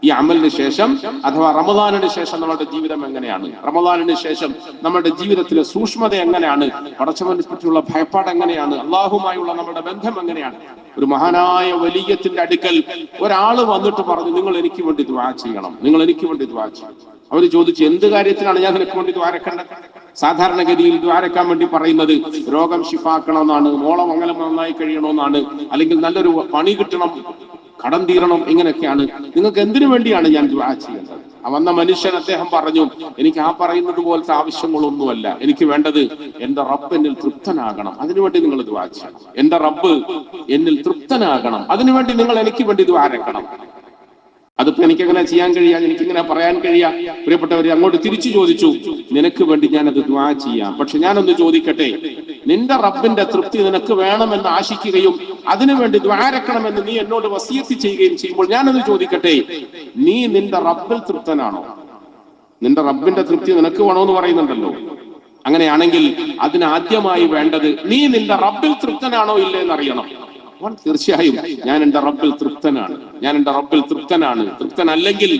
ഈ അമലിന് ശേഷം അഥവാ റമദാനിന് ശേഷം നമ്മുടെ ജീവിതം എങ്ങനെയാണ്? റമദാനിന് ശേഷം നമ്മുടെ ജീവിതത്തിലെ സൂക്ഷ്മത എങ്ങനെയാണ്? പടച്ചവനെ പറ്റിയുള്ള ഭയപ്പാട് എങ്ങനെയാണ്? അള്ളാഹുമായുള്ള നമ്മുടെ ബന്ധം എങ്ങനെയാണ്? ഒരു മഹാനായ വലിയത്തിന്റെ അടുക്കൽ ഒരാള് വന്നിട്ട് പറഞ്ഞു, നിങ്ങൾ എനിക്ക് വേണ്ടി ദുആ ചെയ്യണം, നിങ്ങൾ എനിക്ക് വേണ്ടി ദുആ ചെയ്യണം. അവര് ചോദിച്ചു, എന്ത് കാര്യത്തിനാണ് ഞാൻ നിനക്ക് വേണ്ടി ദ്വാരക്കേണ്ടത്? സാധാരണഗതിയിൽ ദ്വാരക്കാൻ വേണ്ടി പറയുന്നത് രോഗം ശിഫാക്കണമെന്നാണ്, മോളം മംഗലം നന്നായി കഴിയണമെന്നാണ്, അല്ലെങ്കിൽ നല്ലൊരു പണി കിട്ടണം, കടം തീരണം, ഇങ്ങനെയൊക്കെയാണ്. നിങ്ങൾക്ക് എന്തിനു വേണ്ടിയാണ് ഞാൻ ദുആ ചെയ്യേണ്ടത്? വന്ന മനുഷ്യൻ അദ്ദേഹം പറഞ്ഞു, എനിക്ക് ആ പറയുന്നത് പോലത്തെ ആവശ്യങ്ങളൊന്നുമല്ല, എനിക്ക് വേണ്ടത് എന്റെ റബ്ബ് എന്നിൽ തൃപ്തനാകണം, അതിനുവേണ്ടി നിങ്ങൾ ദുആ ചെയ്യണം. എന്റെ റബ്ബ് എന്നിൽ തൃപ്തനാകണം, അതിനുവേണ്ടി നിങ്ങൾ എനിക്ക് വേണ്ടി ദ്വാരക്കണം. അതിപ്പോ എനിക്കെങ്ങനെ ചെയ്യാൻ കഴിയാ? എനിക്കിങ്ങനെ പറയാൻ കഴിയാ? പ്രിയപ്പെട്ടവരെ, അങ്ങോട്ട് തിരിച്ചു ചോദിച്ചു, നിനക്ക് വേണ്ടി ഞാനത് ദുആ ചെയ്യാം. പക്ഷെ ഞാനൊന്ന് ചോദിക്കട്ടെ, നിന്റെ റബ്ബിന്റെ തൃപ്തി നിനക്ക് വേണമെന്ന് ആശിക്കുകയും അതിനുവേണ്ടി ദ്വാരക്കണമെന്ന് നീ എന്നോട് വസിയത്ത് ചെയ്യുകയും ചെയ്യുമ്പോൾ ഞാനൊന്ന് ചോദിക്കട്ടെ, നീ നിന്റെ റബ്ബിൽ തൃപ്തനാണോ? നിന്റെ റബ്ബിന്റെ തൃപ്തി നിനക്ക് വേണമെന്ന് പറയുന്നുണ്ടല്ലോ. അങ്ങനെയാണെങ്കിൽ അതിനാദ്യമായി വേണ്ടത് നീ നിന്റെ റബ്ബിൽ തൃപ്തനാണോ ഇല്ലേ എന്നറിയണം. തീർച്ചയായും ഞാൻ എന്റെ റബ്ബിൽ തൃപ്തനാണ്. തൃപ്തനല്ലെങ്കിൽ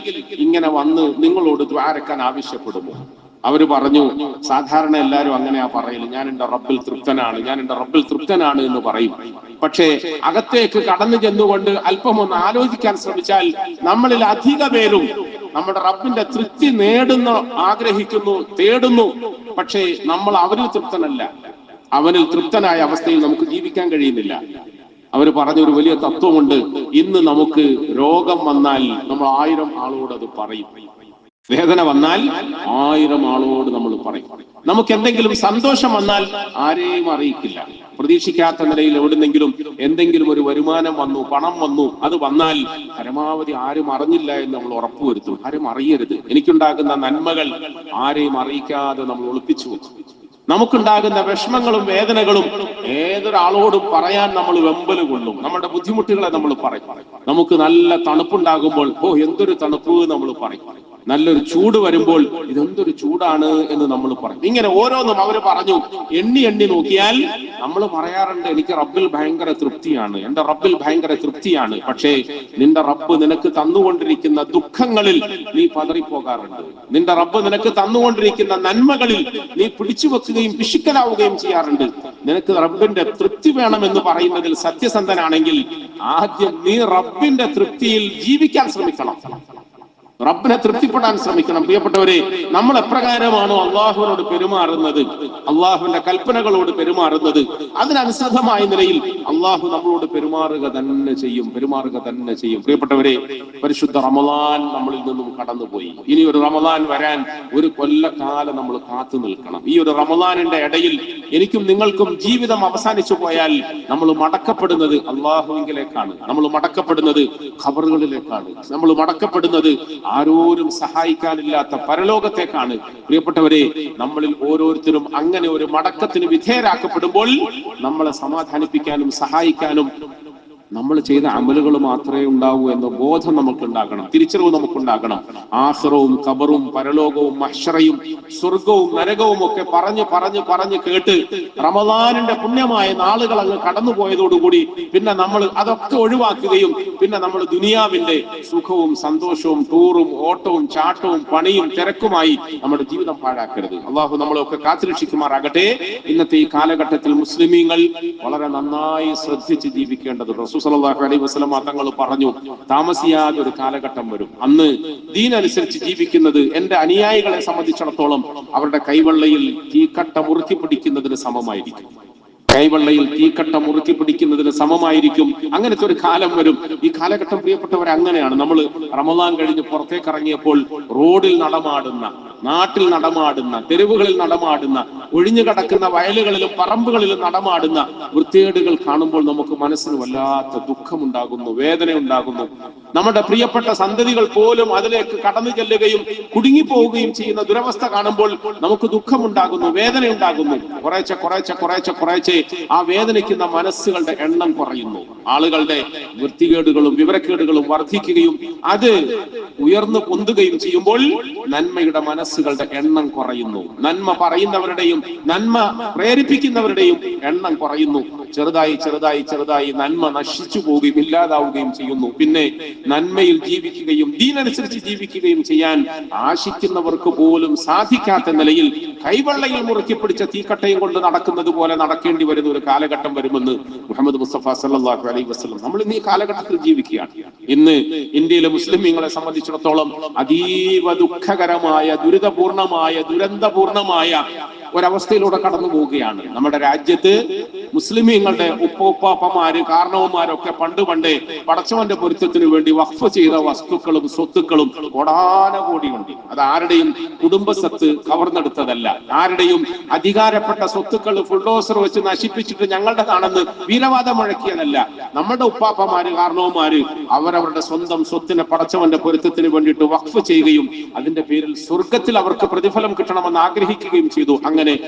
ഇങ്ങനെ വന്ന് നിങ്ങളോട് ദ്വാരക്കാൻ ആവശ്യപ്പെടുമോ? അവര് പറഞ്ഞു, സാധാരണ എല്ലാവരും അങ്ങനെയാ പറയല്, ഞാൻ എന്റെ റബ്ബിൽ തൃപ്തനാണ് എന്ന് പറയും. പക്ഷേ അകത്തേക്ക് കടന്നു ചെന്നുകൊണ്ട് അല്പം ഒന്ന് ആലോചിക്കാൻ ശ്രമിച്ചാൽ നമ്മളിൽ അധിക പേരും നമ്മുടെ റബ്ബിന്റെ തൃപ്തി ആഗ്രഹിക്കുന്നു, തേടുന്നു. പക്ഷേ നമ്മൾ അവരിൽ തൃപ്തനല്ല. അവനിൽ തൃപ്തനായ അവസ്ഥയിൽ നമുക്ക് ജീവിക്കാൻ കഴിയുന്നില്ല. അവർ പറഞ്ഞൊരു വലിയ തത്വമുണ്ട്, ഇന്ന് നമുക്ക് രോഗം വന്നാൽ നമ്മൾ 1000 ആളോട് അത് പറയും. വേദന വന്നാൽ 1000 ആളോട് നമ്മൾ പറയും. നമുക്ക് എന്തെങ്കിലും സന്തോഷം വന്നാൽ ആരെയും അറിയിക്കില്ല. പ്രതീക്ഷിക്കാത്ത നിലയിൽ എന്തെങ്കിലും ഒരു വരുമാനം വന്നു, പണം വന്നു, അത് വന്നാൽ പരമാവധി ആരും അറിഞ്ഞില്ല എന്ന് നമ്മൾ ഉറപ്പുവരുത്തും. ആരും അറിയരുത്. എനിക്കുണ്ടാകുന്ന നന്മകൾ ആരെയും അറിയിക്കാതെ നമ്മൾ ഒളിപ്പിച്ചു വെച്ചു. നമുക്കുണ്ടാകുന്ന വിഷമങ്ങളും വേദനകളും ഏതൊരാളോടും പറയാൻ നമ്മൾ വെമ്പല് കൊള്ളും. നമ്മുടെ ബുദ്ധിമുട്ടുകളെ നമ്മൾ പറയും. നമുക്ക് നല്ല തണുപ്പുണ്ടാകുമ്പോൾ എന്തൊരു തണുപ്പ് നമ്മൾ പറയും. നല്ലൊരു ചൂട് വരുമ്പോൾ ഇതെന്തൊരു ചൂടാണ് എന്ന് നമ്മൾ പറയും. ഇങ്ങനെ ഓരോന്നും അവര് പറഞ്ഞു എണ്ണി നോക്കിയാൽ നമ്മൾ പറയാറുണ്ട്, എനിക്ക് റബ്ബിൽ ഭയങ്കര തൃപ്തിയാണ്, എന്റെ റബ്ബിൽ ഭയങ്കര തൃപ്തിയാണ്. പക്ഷേ നിന്റെ റബ്ബ് നിനക്ക് തന്നുകൊണ്ടിരിക്കുന്ന ദുഃഖങ്ങളിൽ നീ പതറിപ്പോകാറുണ്ട്. നിന്റെ റബ്ബ് നിനക്ക് തന്നുകൊണ്ടിരിക്കുന്ന നന്മകളിൽ നീ പിടിച്ചു വെക്കുകയും പിശുക്കലാവുകയും ചെയ്യാറുണ്ട്. നിനക്ക് റബ്ബിന്റെ തൃപ്തി വേണമെന്ന് പറയുന്നതിൽ സത്യസന്ധനാണെങ്കിൽ ആദ്യം നീ റബ്ബിന്റെ തൃപ്തിയിൽ ജീവിക്കാൻ ശ്രമിക്കണം. റബ്ബിനെ തൃപ്തിപ്പെടാൻ ശ്രമിക്കണം. പ്രിയപ്പെട്ടവരെ, നമ്മൾ എപ്രകാരമാണോ അള്ളാഹുവിനോട് പെരുമാറുന്നത്, അള്ളാഹുവിന്റെ കൽപ്പനകളോട് പെരുമാറുന്നത്, അതിനനുസൃതമായ നിലയിൽ അള്ളാഹു നമ്മളോട് പെരുമാറുക തന്നെ ചെയ്യും. പ്രിയപ്പെട്ടവരെ, പരിശുദ്ധ റമളാൻ നമ്മളിൽ നിന്നും കടന്നുപോയി. ഇനി ഒരു റമളാൻ വരാൻ ഒരു കൊല്ലക്കാലം നമ്മൾ കാത്തു നിൽക്കണം. ഈ ഒരു റമളാനിന്റെ ഇടയിൽ എനിക്കും നിങ്ങൾക്കും ജീവിതം അവസാനിച്ചു പോയാൽ നമ്മൾ മടക്കപ്പെടുന്നത് അള്ളാഹുവിലേക്കാണ്, നമ്മൾ മടക്കപ്പെടുന്നത് ഖബറുകളിലേക്കാണ്, നമ്മൾ മടക്കപ്പെടുന്നത് ആരോരും സഹായിക്കാനില്ലാത്ത പരലോകത്തേക്കാണ്. പ്രിയപ്പെട്ടവരെ, നമ്മളിൽ ഓരോരുത്തരും അങ്ങനെ ഒരു മടക്കത്തിന് വിധേയരാക്കപ്പെടുമ്പോൾ നമ്മളെ സമാധാനിപ്പിക്കാനും സഹായിക്കാനും നമ്മൾ ചെയ്ത അമലുകൾ മാത്രമേ ഉണ്ടാവൂ എന്ന ബോധം നമുക്കുണ്ടാകണം, തിരിച്ചറിവ് നമുക്കുണ്ടാകണം. ആഖിറവും ഖബറും പരലോകവും മഹ്ശറയും സ്വർഗവും നരകവും ഒക്കെ പറഞ്ഞ് കേട്ട് റമളാനിന്റെ പുണ്യമായ നാളുകൾ അങ്ങ് കടന്നുപോയതോടുകൂടി പിന്നെ നമ്മൾ അതൊക്കെ ഒഴിവാക്കുകയും പിന്നെ നമ്മൾ ദുനിയാവിന്റെ സുഖവും സന്തോഷവും ടൂറും ഓട്ടവും ചാട്ടവും പണിയും തിരക്കുമായി നമ്മുടെ ജീവിതം പാഴാക്കരുത്. അള്ളാഹു നമ്മളെയൊക്കെ കാത്തുരക്ഷിക്കുമാറാകട്ടെ. ഇന്നത്തെ ഈ കാലഘട്ടത്തിൽ മുസ്ലിമീങ്ങൾ വളരെ നന്നായി ശ്രദ്ധിച്ച് ജീവിക്കേണ്ടത്. റസൂൽ സല്ലല്ലാഹു അലൈഹി വസല്ലം തങ്ങൾ പറഞ്ഞു, താമസിയാതെ ഒരു കാലഘട്ടം വരും, അന്ന് ദീനനുസരിച്ച് ജീവിക്കുന്നത് എന്റെ അനുയായികളെ സംബന്ധിച്ചിടത്തോളം അവരുടെ കൈവെള്ളയിൽ തീക്കട്ട മുറുക്കി പിടിക്കുന്നതിന് സമമായിരിക്കും. അങ്ങനത്തെ ഒരു കാലം വരും. ഈ കാലഘട്ടം പ്രിയപ്പെട്ടവരെ അങ്ങനെയാണ്. നമ്മൾ റമളാൻ കഴിഞ്ഞ് പുറത്തേക്ക് ഇറങ്ങിയപ്പോൾ റോഡിൽ നടമാടുന്ന, നാട്ടിൽ നടമാടുന്ന, തെരുവുകളിൽ നടമാടുന്ന, ഒഴിഞ്ഞു കിടക്കുന്ന വയലുകളിലും പറമ്പുകളിലും നടമാടുന്ന വൃത്തികേടുകൾ കാണുമ്പോൾ നമുക്ക് മനസ്സിന് വല്ലാത്ത ദുഃഖമുണ്ടാകുന്നു, വേദന ഉണ്ടാകുന്നു. നമ്മുടെ പ്രിയപ്പെട്ട സന്തതികൾ പോലും അതിലേക്ക് കടന്നു ചെല്ലുകയും കുടുങ്ങിപ്പോവുകയും ചെയ്യുന്ന ദുരവസ്ഥ കാണുമ്പോൾ നമുക്ക് ദുഃഖമുണ്ടാകുന്നു, വേദന ഉണ്ടാകുന്നു. കുറേശ്ശെ ആ വേദനിക്കുന്ന മനസ്സുകളുടെ എണ്ണം കുറയുന്നു. ആളുകളുടെ വൃത്തികേടുകളും വിവരക്കേടുകളും വർദ്ധിക്കുകയും അത് ഉയർന്നു പൊന്തുകയും ചെയ്യുമ്പോൾ നന്മയുടെ മനസ്സുകളുടെ എണ്ണം കുറയുന്നു. നന്മ പറയുന്നവരുടെയും നന്മ പ്രേരിപ്പിക്കുന്നവരുടെയും എണ്ണം കുറയുന്നു. ചെറുതായി നന്മ നശിച്ചു പോവുകയും ഇല്ലാതാവുകയും ചെയ്യുന്നു. പിന്നെ നന്മയിൽ ജീവിക്കുകയും ദീനനുസരിച്ച് ജീവിക്കുകയും ചെയ്യാൻ ആശിക്കുന്നവർക്ക് പോലും സാധിക്കാത്ത നിലയിൽ കൈവെള്ളയിൽ മുറുക്കി പിടിച്ച തീക്കട്ടയും കൊണ്ട് നടക്കുന്നത് പോലെ നടക്കേണ്ടി വരുന്ന ഒരു കാലഘട്ടം വരുമെന്ന് മുഹമ്മദ് മുസ്തഫ സല്ലല്ലാഹു അലൈഹി വസല്ലം. നമ്മൾ ഇന്ന് ഈ കാലഘട്ടത്തിൽ ജീവിക്കുകയാണ്. ഇന്ന് ഇന്ത്യയിലെ മുസ്ലിമീങ്ങളെ സംബന്ധിച്ചിടത്തോളം അതീവ ദുഃഖകരമായ, ദുരന്തപൂർണമായ ഒരവസ്ഥയിലൂടെ കടന്നു പോവുകയാണ്. നമ്മുടെ രാജ്യത്ത് മുസ്ലിമീങ്ങളുടെ ഉപ്പമാര് കാരണവന്മാരൊക്കെ പണ്ടേ പടച്ചവന്റെ പൊരുത്തത്തിനു വേണ്ടി വഖഫ് ചെയ്ത വസ്തുക്കളും സ്വത്തുക്കളും കോടാനകോടിയുണ്ട്. അത് ആരുടെയും കുടുംബസ്വത്ത് കവർന്നെടുത്തതല്ല, ആരുടെയും അധികാരപ്പെട്ട സ്വത്തുക്കൾ ഫുൾഡോസർ വെച്ച് നശിപ്പിച്ചിട്ട് ഞങ്ങളുടെതാണെന്ന് വീരവാദം മുഴക്കിയതല്ല. നമ്മുടെ ഉപ്പാപ്പമാര് കാരണവന്മാര് അവരവരുടെ സ്വന്തം സ്വത്തിനെ പടച്ചവന്റെ പൊരുത്തത്തിന് വേണ്ടിയിട്ട് വഖഫ് ചെയ്യുകയും അതിന്റെ പേരിൽ സ്വർഗത്തിൽ അവർക്ക് പ്രതിഫലം കിട്ടണമെന്ന് ആഗ്രഹിക്കുകയും ചെയ്തു. അങ്ങനെ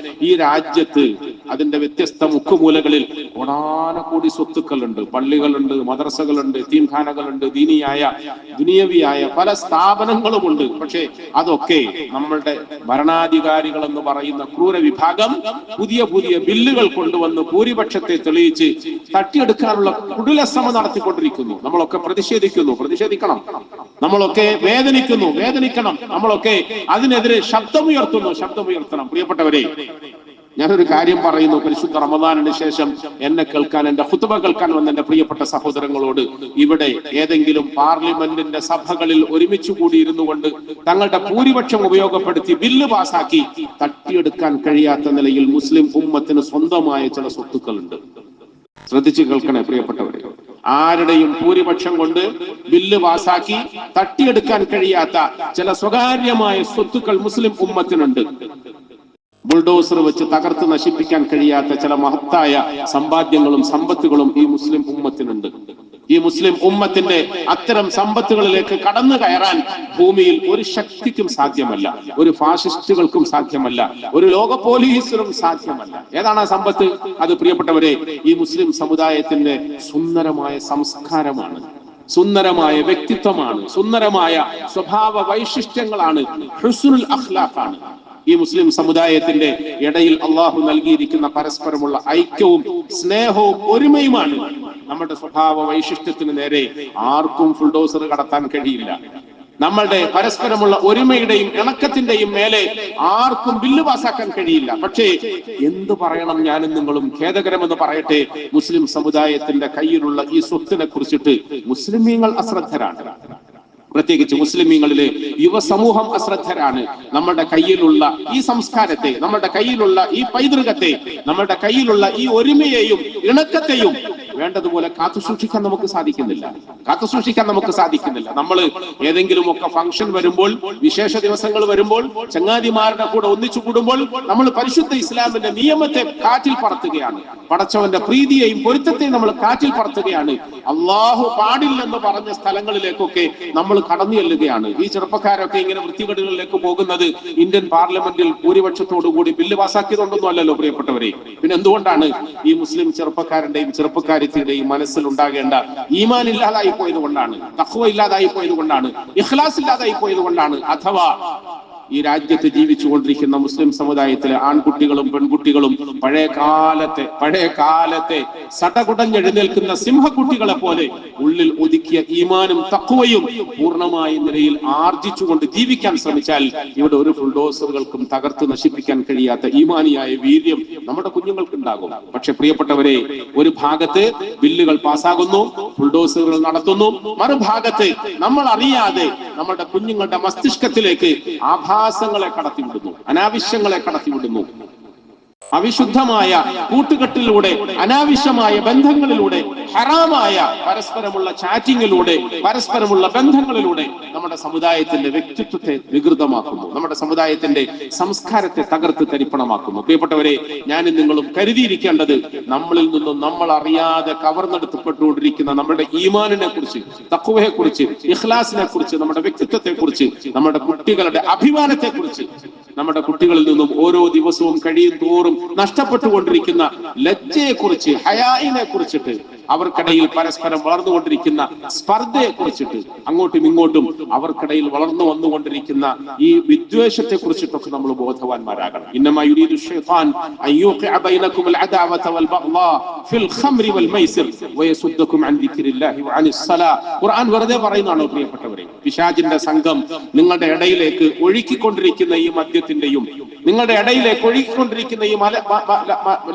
ഈ രാജ്യത്ത് അതിന്റെ വ്യത്യസ്ത മുക്കുമൂലകളിൽ കോടാനകോടി സ്വത്തുക്കളുണ്ട്, പള്ളികളുണ്ട്, മദ്രസകളുണ്ട്, യതീംഖാനകളുണ്ട്, ദുനിയവിയായ പല സ്ഥാപനങ്ങളുമുണ്ട്. പക്ഷെ അതൊക്കെ നമ്മളുടെ ഭരണാധികാരികൾ എന്ന് പറയുന്ന ക്രൂര വിഭാഗം പുതിയ ബില്ലുകൾ കൊണ്ടുവന്ന് ഭൂരിപക്ഷത്തെ തെളിയിച്ച് തട്ടിയെടുക്കാനുള്ള കുടിലശ്രമം നടത്തിക്കൊണ്ടിരിക്കുന്നു. നമ്മളൊക്കെ പ്രതിഷേധിക്കണം, നമ്മളൊക്കെ വേദനിക്കണം, നമ്മളൊക്കെ അതിനെതിരെ ശബ്ദമുയർത്തണം. പ്രിയപ്പെട്ടവരെ, ഞാനൊരു കാര്യം പറയുന്നു. പരിശുദ്ധ റമദാനിന് ശേഷം എന്നെ കേൾക്കാൻ, എന്റെ ഖുതുബ കേൾക്കാൻ വന്ന എന്റെ പ്രിയപ്പെട്ട സഹോദരങ്ങളോട്, ഇവിടെ ഏതെങ്കിലും പാർലമെന്റിന്റെ സഭകളിൽ ഒരുമിച്ച് കൂടിയിരുന്നു കൊണ്ട് തങ്ങളുടെ ഭൂരിപക്ഷം ഉപയോഗപ്പെടുത്തി ബില്ല് പാസാക്കി തട്ടിയെടുക്കാൻ കഴിയാത്ത നിലയിൽ മുസ്ലിം ഉമ്മത്തിന് സ്വന്തമായ ചില സ്വത്തുക്കളുണ്ട്. ശ്രദ്ധിച്ചു കേൾക്കണേ പ്രിയപ്പെട്ടവരെ. ആരുടെയും ഭൂരിപക്ഷം കൊണ്ട് ബില്ല് പാസാക്കി തട്ടിയെടുക്കാൻ കഴിയാത്ത ചില സ്വകാര്യമായ സ്വത്തുക്കൾ മുസ്ലിം ഉമ്മത്തിനുണ്ട്. ബുൾഡോസർ വെച്ച് തകർത്ത് നശിപ്പിക്കാൻ കഴിയാത്ത ചില മഹത്തായ സമ്പാദ്യങ്ങളും സമ്പത്തുകളും ഈ മുസ്ലിം ഉമ്മത്തിനുണ്ട്. ഈ മുസ്ലിം ഉമ്മത്തിന്റെ അത്തരം സമ്പത്തുകളിലേക്ക് കടന്നു കയറാൻ ഭൂമിയിൽ ഒരു ശക്തിക്കും സാധ്യമല്ല, ഒരു ഫാഷിസ്റ്റുകൾക്കും സാധ്യമല്ല, ഒരു ലോക പോലീസിനും സാധ്യമല്ല. ഏതാണ് ആ സമ്പത്ത്? അത് പ്രിയപ്പെട്ടവരെ, ഈ മുസ്ലിം സമുദായത്തിന്റെ സുന്ദരമായ സംസ്കാരമാണ്, സുന്ദരമായ വ്യക്തിത്വമാണ്, സുന്ദരമായ സ്വഭാവ വൈശിഷ്ട്യങ്ങളാണ്, ഹുസ്നുൽ അഖ്ലാഖാണ്. ഈ മുസ്ലിം സമുദായത്തിന്റെ ഇടയിൽ അള്ളാഹു നൽകിയിരിക്കുന്ന പരസ്പരമുള്ള ഐക്യവും സ്നേഹവും ഒരുമയുമാണ്. നമ്മുടെ സ്വഭാവ വൈശിഷ്ട്യത്തിന് നേരെ ആർക്കും ഫുൾഡോസർ കടത്താൻ കഴിയില്ല. നമ്മളുടെ പരസ്പരമുള്ള ഒരുമയുടെയും ഇണക്കത്തിന്റെയും മേലെ ആർക്കും ബില്ല് പാസാക്കാൻ കഴിയില്ല. പക്ഷേ എന്ത് പറയണം, ഞാനും നിങ്ങളും ഖേദകരമെന്ന് പറയട്ടെ, മുസ്ലിം സമുദായത്തിന്റെ കയ്യിലുള്ള ഈ സ്വത്തിനെ കുറിച്ചിട്ട് മുസ്ലിമീങ്ങൾ അശ്രദ്ധരാണ്. പ്രത്യേകിച്ച് മുസ്ലിമീങ്ങളിലെ യുവസമൂഹം അശ്രദ്ധരാണ്. നമ്മുടെ കയ്യിലുള്ള ഈ സംസ്കാരത്തെ, നമ്മുടെ കയ്യിലുള്ള ഈ പൈതൃകത്തെ, നമ്മുടെ കയ്യിലുള്ള ഈ ഒരുമയെയും ഇണക്കത്തെയും വേണ്ടതുപോലെ കാത്തുസൂക്ഷിക്കാൻ നമുക്ക് സാധിക്കുന്നില്ല. നമ്മൾ ഏതെങ്കിലും ഒക്കെ ഫംഗ്ഷൻ വരുമ്പോൾ, വിശേഷ ദിവസങ്ങൾ വരുമ്പോൾ, ചങ്ങാതിമാരുടെ കൂടെ ഒന്നിച്ചു കൂടുമ്പോൾ നമ്മൾ പരിശുദ്ധ ഇസ്ലാമിന്റെ നിയമത്തെ കാറ്റിൽ പറത്തുകയാണ്. പടച്ചവന്റെ പ്രീതിയെയും പൊരുത്തത്തെയും നമ്മൾ കാറ്റിൽ പറത്തുകയാണ്. അള്ളാഹു പാടില്ലെന്ന് പറഞ്ഞ സ്ഥലങ്ങളിലേക്കൊക്കെ നമ്മൾ കടന്നു ചെല്ലുകയാണ്. ഈ ചെറുപ്പക്കാരൊക്കെ ഇങ്ങനെ വൃത്തികേടുകളിലേക്ക് പോകുന്നത് ഇന്ത്യൻ പാർലമെന്റിൽ ഭൂരിപക്ഷത്തോടുകൂടി ബില്ല് പാസാക്കിയതുകൊണ്ടൊന്നും അല്ലല്ലോ പ്രിയപ്പെട്ടവരെ. പിന്നെ എന്തുകൊണ്ടാണ് ഈ മുസ്ലിം ചെറുപ്പക്കാരന്റെയും ചെറുപ്പക്കാരിയുടെയും മനസ്സിൽ ഉണ്ടാകേണ്ട ഈമാൻ ഇല്ലാതായി പോയത് കൊണ്ടാണ്, തഖ്വ ഇല്ലാതായി പോയത് കൊണ്ടാണ്, ഇഖ്ലാസ് ഇല്ലാതായി പോയത് കൊണ്ടാണ്. അഥവാ ഈ രാജ്യത്ത് ജീവിച്ചുകൊണ്ടിരിക്കുന്ന മുസ്ലിം സമുദായത്തിലെ ആൺകുട്ടികളും പെൺകുട്ടികളും പഴയ കാലത്തെ സടകുടഞ്ഞെഴുന്നേൽക്കുന്ന സിംഹക്കുട്ടികളെ പോലെ ഉള്ളിൽ ഒതുക്കിയ ഈമാനും തഖ്വയും പൂർണ്ണമായ നിലയിൽ ആർജിച്ചുകൊണ്ട് ജീവിക്കാൻ ശ്രമിച്ചാൽ ഇവിടെ ഒരു ബുൾഡോസറുകൾക്കും തകർത്ത് നശിപ്പിക്കാൻ കഴിയാത്ത ഈമാനിയായ വീര്യം നമ്മുടെ കുഞ്ഞുങ്ങൾക്ക് ഉണ്ടാകും. പക്ഷെ പ്രിയപ്പെട്ടവരെ, ഒരു ഭാഗത്ത് ബില്ലുകൾ പാസ്സാകുന്നു, ബുൾഡോസറുകൾ നടത്തുന്നു, മറുഭാഗത്ത് നമ്മൾ അറിയാതെ നമ്മുടെ കുഞ്ഞുങ്ങളുടെ മസ്തിഷ്കത്തിലേക്ക് ആഭാസങ്ങളെ കടത്തിവിടുന്നു, അനാവശ്യങ്ങളെ കടത്തിവിടുന്നു. അവിശുദ്ധമായ കൂട്ടുകെട്ടിലൂടെ, അനാവശ്യമായ ബന്ധങ്ങളിലൂടെ, ഹറാമായ പരസ്പരമുള്ള ചാറ്റിങ്ങിലൂടെ, പരസ്പരമുള്ള ബന്ധങ്ങളിലൂടെ നമ്മുടെ സമുദായത്തിന്റെ വ്യക്തിത്വത്തെ വികൃതമാക്കുന്നു, നമ്മുടെ സമുദായത്തിന്റെ സംസ്കാരത്തെ തകർത്ത് തരിപ്പണമാക്കുന്നു. പ്രിയപ്പെട്ടവരെ, ഞാനും നിങ്ങളും കരുതിയിരിക്കേണ്ടത് നമ്മളിൽ നിന്നും നമ്മൾ അറിയാതെ കവർന്നെടുക്കപ്പെട്ടുകൊണ്ടിരിക്കുന്ന നമ്മുടെ ഈമാനിനെ കുറിച്ച്, തഖ്വയെ കുറിച്ച്, ഇഖ്ലാസിനെ കുറിച്ച്, നമ്മുടെ വ്യക്തിത്വത്തെ കുറിച്ച്, നമ്മുടെ കുട്ടികളുടെ അഭിമാനത്തെ കുറിച്ച്, നമ്മുടെ കുട്ടികളിൽ നിന്നും ഓരോ ദിവസവും കഴിയും തോറും നഷ്ടപ്പെട്ടുകൊണ്ടിരിക്കുന്ന ലജ്ജയെ കുറിച്ച്, ഹയായിനെ കുറിച്ചിട്ട്, അവർക്കിടയിൽ പരസ്പരം വളർന്നുകൊണ്ടിരിക്കുന്ന സ്പർദ്ധയെ കുറിച്ചിട്ട്, അങ്ങോട്ടും ഇങ്ങോട്ടും അവർക്കിടയിൽ വളർന്നു വന്നുകൊണ്ടിരിക്കുന്ന ഈ വിദ്വേഷത്തെ കുറിച്ചിട്ടൊക്കെ നമ്മൾ ബോധവാന്മാരാകണം. ഇന്നമാ യുരീദു ശൈത്താൻ അൻ യൂഖിഅ ബൈനകുമുൽ അദാവത വൽ ബഗ്ളാ ഫിൽ ഖംറി വൽ മൈസിർ വയസുദ്ദകും അൻ ദിക്രില്ലാഹി വഅനിസ് സലാ. ഖുർആൻ വെറുതെ പറയുന്നതാണോ പ്രിയപ്പെട്ടവരെ? പിശാചിന്റെ സംഘം നിങ്ങളുടെ ഇടയിലേക്ക് ഒഴുക്കിക്കൊണ്ടിരിക്കുന്ന ഈ മദ്യത്തിന്റെയും, നിങ്ങളുടെ ഇടയിലേക്ക് ഒഴുകിക്കൊണ്ടിരിക്കുന്ന ഈ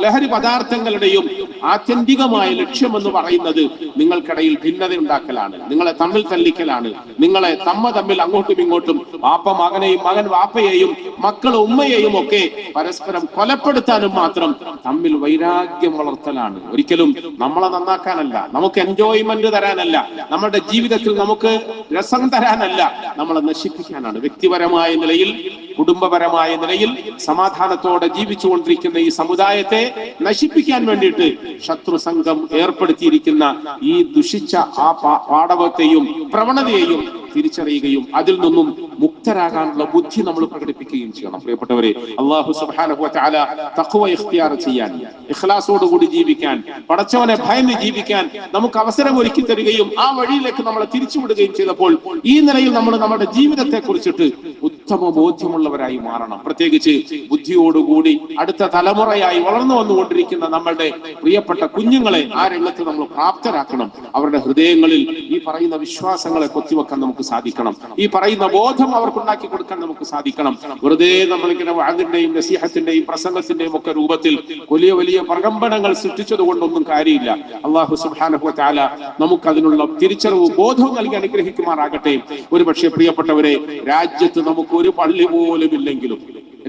ലഹരി പദാർത്ഥങ്ങളുടെയും ആത്യന്തികമായ ലക്ഷ്യം എന്ന് പറയുന്നത് നിങ്ങൾക്കിടയിൽ ഭിന്നത ഉണ്ടാക്കലാണ്, നിങ്ങളെ തമ്മിൽ തല്ലിക്കലാണ്, നിങ്ങളെ തമ്മിൽ അങ്ങോട്ടും ഇങ്ങോട്ടും വാപ്പ മകനെയും മകൻ വാപ്പയെയും മക്കൾ ഉമ്മയെയും ഒക്കെ പരസ്പരം കൊലപ്പെടുത്താനും മാത്രം തമ്മിൽ വൈരാഗ്യം വളർത്തലാണ്. ഒരിക്കലും നമ്മളെ നന്നാക്കാനല്ല, നമുക്ക് എൻജോയ്മെന്റ് തരാനല്ല, നമ്മുടെ ജീവിതത്തിൽ നമുക്ക് രസം തരാനല്ല, നമ്മളെ നശിപ്പിക്കാനാണ്. വ്യക്തിപരമായ നിലയിൽ, കുടുംബപരമായ നിലയിൽ സമാധാനത്തോടെ ജീവിച്ചുകൊണ്ടിരിക്കുന്ന ഈ സമുദായത്തെ നശിപ്പിക്കാൻ വേണ്ടിയിട്ട് ശത്രു സംഘം ഏർപ്പെടുത്തിയിരിക്കുന്ന ഈ ദുഷിച്ച ആ പാടവത്തെയും പ്രവണതയെയും തിരിച്ചറിയുകയും അതിൽ നിന്നും മുക്തരാകാനുള്ള ബുദ്ധി നമ്മൾ പ്രകടിപ്പിക്കുകയും ചെയ്യണം. പ്രിയപ്പെട്ടവരെ, അല്ലാഹു സുബ്ഹാനഹു വ തആല തഖ്വ ഇഖ്തിയാർ ചെയ്യാൻ, ഇഖ്ലാസോടുകൂടി ജീവിക്കാൻ, പടച്ചവനെ ഭയന്ന് ജീവിക്കാൻ നമുക്ക് അവസരം ഒരുക്കി തരികയും ആ വഴിയിലേക്ക് നമ്മളെ തിരിച്ചുവിടുകയും ചെയ്തപ്പോൾ ഈ നിലയിൽ നമ്മൾ നമ്മുടെ ജീവിതത്തെ കുറിച്ചിട്ട് ഉത്തമ ബോധ്യമുള്ളവരായി മാറണം. പ്രത്യേകിച്ച് ബുദ്ധിയോടുകൂടി അടുത്ത തലമുറയായി വളർന്നു വന്നുകൊണ്ടിരിക്കുന്ന നമ്മളുടെ പ്രിയപ്പെട്ട കുഞ്ഞുങ്ങളെ ആ രംഗത്ത് നമ്മൾ പ്രാപ്തരാക്കണം. അവരുടെ ഹൃദയങ്ങളിൽ ഈ പറയുന്ന വിശ്വാസങ്ങളെ കൊത്തിവെക്കാൻ നമുക്ക് സാധിക്കണം. ഈ പറയുന്ന ബോധം അവർക്കുണ്ടാക്കി കൊടുക്കാൻ നമുക്ക് സാധിക്കണം. വെറുതെ നമ്മളിങ്ങനെ വഅദിന്റെയും നസീഹത്തിന്റെയും പ്രസംഗത്തിന്റെയും ഒക്കെ രൂപത്തിൽ വലിയ വലിയ പ്രകമ്പനങ്ങൾ സൃഷ്ടിച്ചത് കൊണ്ടൊന്നും കാര്യമില്ല. അല്ലാഹു സുബ്ഹാനഹു വ തആല നമുക്ക് അതിനുള്ള തിരിച്ചറിവ് ബോധവും നൽകി അനുഗ്രഹിക്കുമാറാകട്ടെ. ഒരുപക്ഷെ പ്രിയപ്പെട്ടവരെ, രാജ്യത്ത് നമുക്ക് ഒരു പള്ളി പോലും ഇല്ലെങ്കിലും,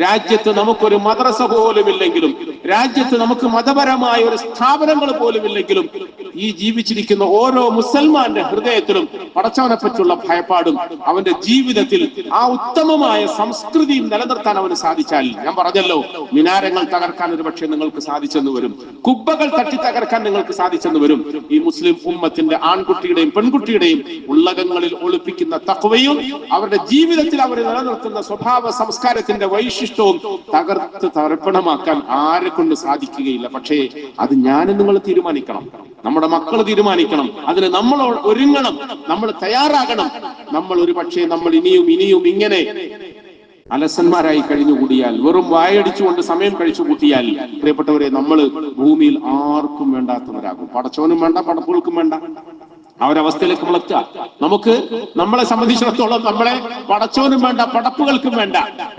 രാജ്യത്ത് നമുക്കൊരു മദ്രസ പോലും ഇല്ലെങ്കിലും, രാജ്യത്ത് നമുക്ക് മതപരമായ ഒരു സ്ഥാപനങ്ങൾ പോലും ഇല്ലെങ്കിലും, ഈ ജീവിച്ചിരിക്കുന്ന ഓരോ മുസൽമാന്റെ ഹൃദയത്തിലും പടച്ചവനെ പറ്റിയുള്ള ഭയപ്പാടും അവന്റെ ജീവിതത്തിൽ ആ ഉത്തമമായ സംസ്കൃതിയും നിലനിർത്താൻ അവന് സാധിച്ചാൽ, ഞാൻ പറഞ്ഞല്ലോ, മിനാരങ്ങൾ തകർക്കാൻ ഒരു പക്ഷേ നിങ്ങൾക്ക് സാധിച്ചെന്ന് വരും, കുബ്ബകൾ തട്ടി തകർക്കാൻ നിങ്ങൾക്ക് സാധിച്ചെന്ന് വരും. ഈ മുസ്ലിം ഉമ്മത്തിന്റെ ആൺകുട്ടിയുടെയും പെൺകുട്ടിയുടെയും ഉള്ളകങ്ങളിൽ ഒളിപ്പിക്കുന്ന തഖ്വയും അവരുടെ ജീവിതത്തിൽ അവർ നിലനിർത്തുന്ന സ്വഭാവ സംസ്കാരത്തിന്റെ വൈശിഷ്ട്യവും തകർത്ത് തർപ്പണമാക്കാൻ ആരെ കൊണ്ട് സാധിക്കുകയില്ല. പക്ഷേ അത് ഞാനും നിങ്ങൾ തീരുമാനിക്കണം, നമ്മുടെ മക്കൾ തീരുമാനിക്കണം, അതിന് നമ്മൾ ഒരുങ്ങണം, നമ്മൾ തയ്യാറാകണം. നമ്മൾ ഒരു പക്ഷേ നമ്മൾ ഇനിയും ഇങ്ങനെ അലസന്മാരായി കഴിഞ്ഞുകൂടിയാൽ, വെറും വായടിച്ചുകൊണ്ട് സമയം കഴിച്ചു കൂട്ടിയാൽ, പ്രിയപ്പെട്ടവരെ, നമ്മൾ ഭൂമിയിൽ ആർക്കും വേണ്ടാത്തവരാകും. പടച്ചവനും വേണ്ട, പടപ്പുകൾക്കും വേണ്ട. ആ ഒരവസ്ഥയിലേക്ക് നമ്മൾ എത്തുക. നമുക്ക് നമ്മളെ സംബന്ധിച്ചിടത്തോളം നമ്മളെ പടച്ചോനും വേണ്ട, പടപ്പുകൾക്കും വേണ്ട,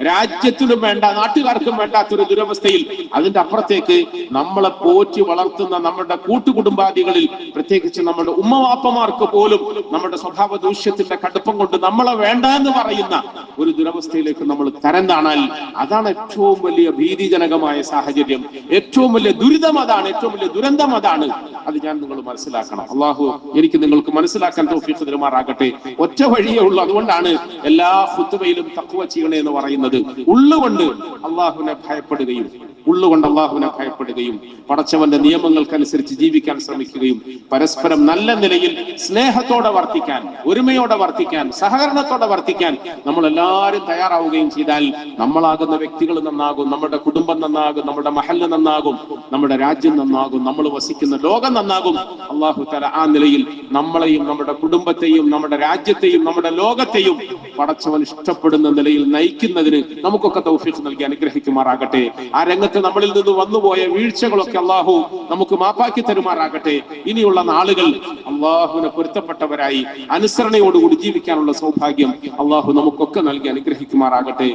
രാജ്യത്തിനും വേണ്ട, നാട്ടുകാർക്കും വേണ്ടാത്തൊരു ദുരവസ്ഥയിൽ അതിന്റെ അപ്പുറത്തേക്ക് നമ്മളെ പോറ്റി വളർത്തുന്ന നമ്മുടെ കൂട്ടുകുടുംബാദികളിൽ, പ്രത്യേകിച്ച് നമ്മുടെ ഉമ്മവാപ്പമാർക്ക് പോലും നമ്മുടെ സ്വഭാവ ദൂഷ്യത്തിന്റെ കടുപ്പം കൊണ്ട് നമ്മളെ വേണ്ട എന്ന് പറയുന്ന ഒരു ദുരവസ്ഥയിലേക്ക് നമ്മൾ തരം താണാൽ അതാണ് ഏറ്റവും വലിയ ഭീതിജനകമായ സാഹചര്യം. ഏറ്റവും വലിയ ദുരിതം അതാണ്, ഏറ്റവും വലിയ ദുരന്തം അതാണ്. അത് ഞാൻ നിങ്ങൾ മനസ്സിലാക്കണം. അള്ളാഹു എനിക്ക് നിങ്ങൾക്ക് മനസ്സിലാക്കാൻ തൗഫീഖ് തരുമാറാകട്ടെ. ഒറ്റ വഴിയേ ഉള്ളൂ. അതുകൊണ്ടാണ് എല്ലാ ഖുതുബയിലും തഖ്വ ചെയ്യണേ എന്ന് പറയുന്നത്. ഉള്ളുകൊണ്ട് അള്ളാഹുവിനെ ഭയപ്പെടുകയും പടച്ചവന്റെ നിയമങ്ങൾക്കനുസരിച്ച് ജീവിക്കാൻ ശ്രമിക്കുകയും പരസ്പരം നല്ല നിലയിൽ സ്നേഹത്തോടെ വർത്തിക്കാൻ, ഒരുമയോടെ വർത്തിക്കാൻ, സഹകരണത്തോടെ വർത്തിക്കാൻ നമ്മൾ എല്ലാവരും തയ്യാറാവുകയും ചെയ്താൽ നമ്മളാകുന്ന വ്യക്തികൾ നന്നാകും, നമ്മുടെ കുടുംബം നന്നാകും, നമ്മുടെ മഹല്ല് നന്നാകും, നമ്മുടെ രാജ്യം നന്നാകും, നമ്മൾ വസിക്കുന്ന ലോകം നന്നാകും. അല്ലാഹു തആല ആ നിലയിൽ നമ്മളെയും നമ്മുടെ കുടുംബത്തെയും നമ്മുടെ രാജ്യത്തെയും നമ്മുടെ ലോകത്തെയും പടച്ചവൻ ഇഷ്ടപ്പെടുന്ന നിലയിൽ നയിക്കുന്നതിന് നമുക്കൊക്കെ തൗഫീഖ് നൽകി അനുഗ്രഹിക്കുമാറാകട്ടെ. ആ രംഗത്ത് നമ്മളിൽ നിന്ന് വന്നുപോയ വീഴ്ചകളൊക്കെ അള്ളാഹു നമുക്ക് മാപ്പാക്കി തരുമാറാകട്ടെ. ഇനിയുള്ള നാളുകൾ അള്ളാഹുവിനെ പൊരുത്തപ്പെട്ടവരായി അനുസരണയോടുകൂടി ജീവിക്കാനുള്ള സൗഭാഗ്യം അള്ളാഹു നമുക്കൊക്കെ നൽകി അനുഗ്രഹിക്കുമാറാകട്ടെ.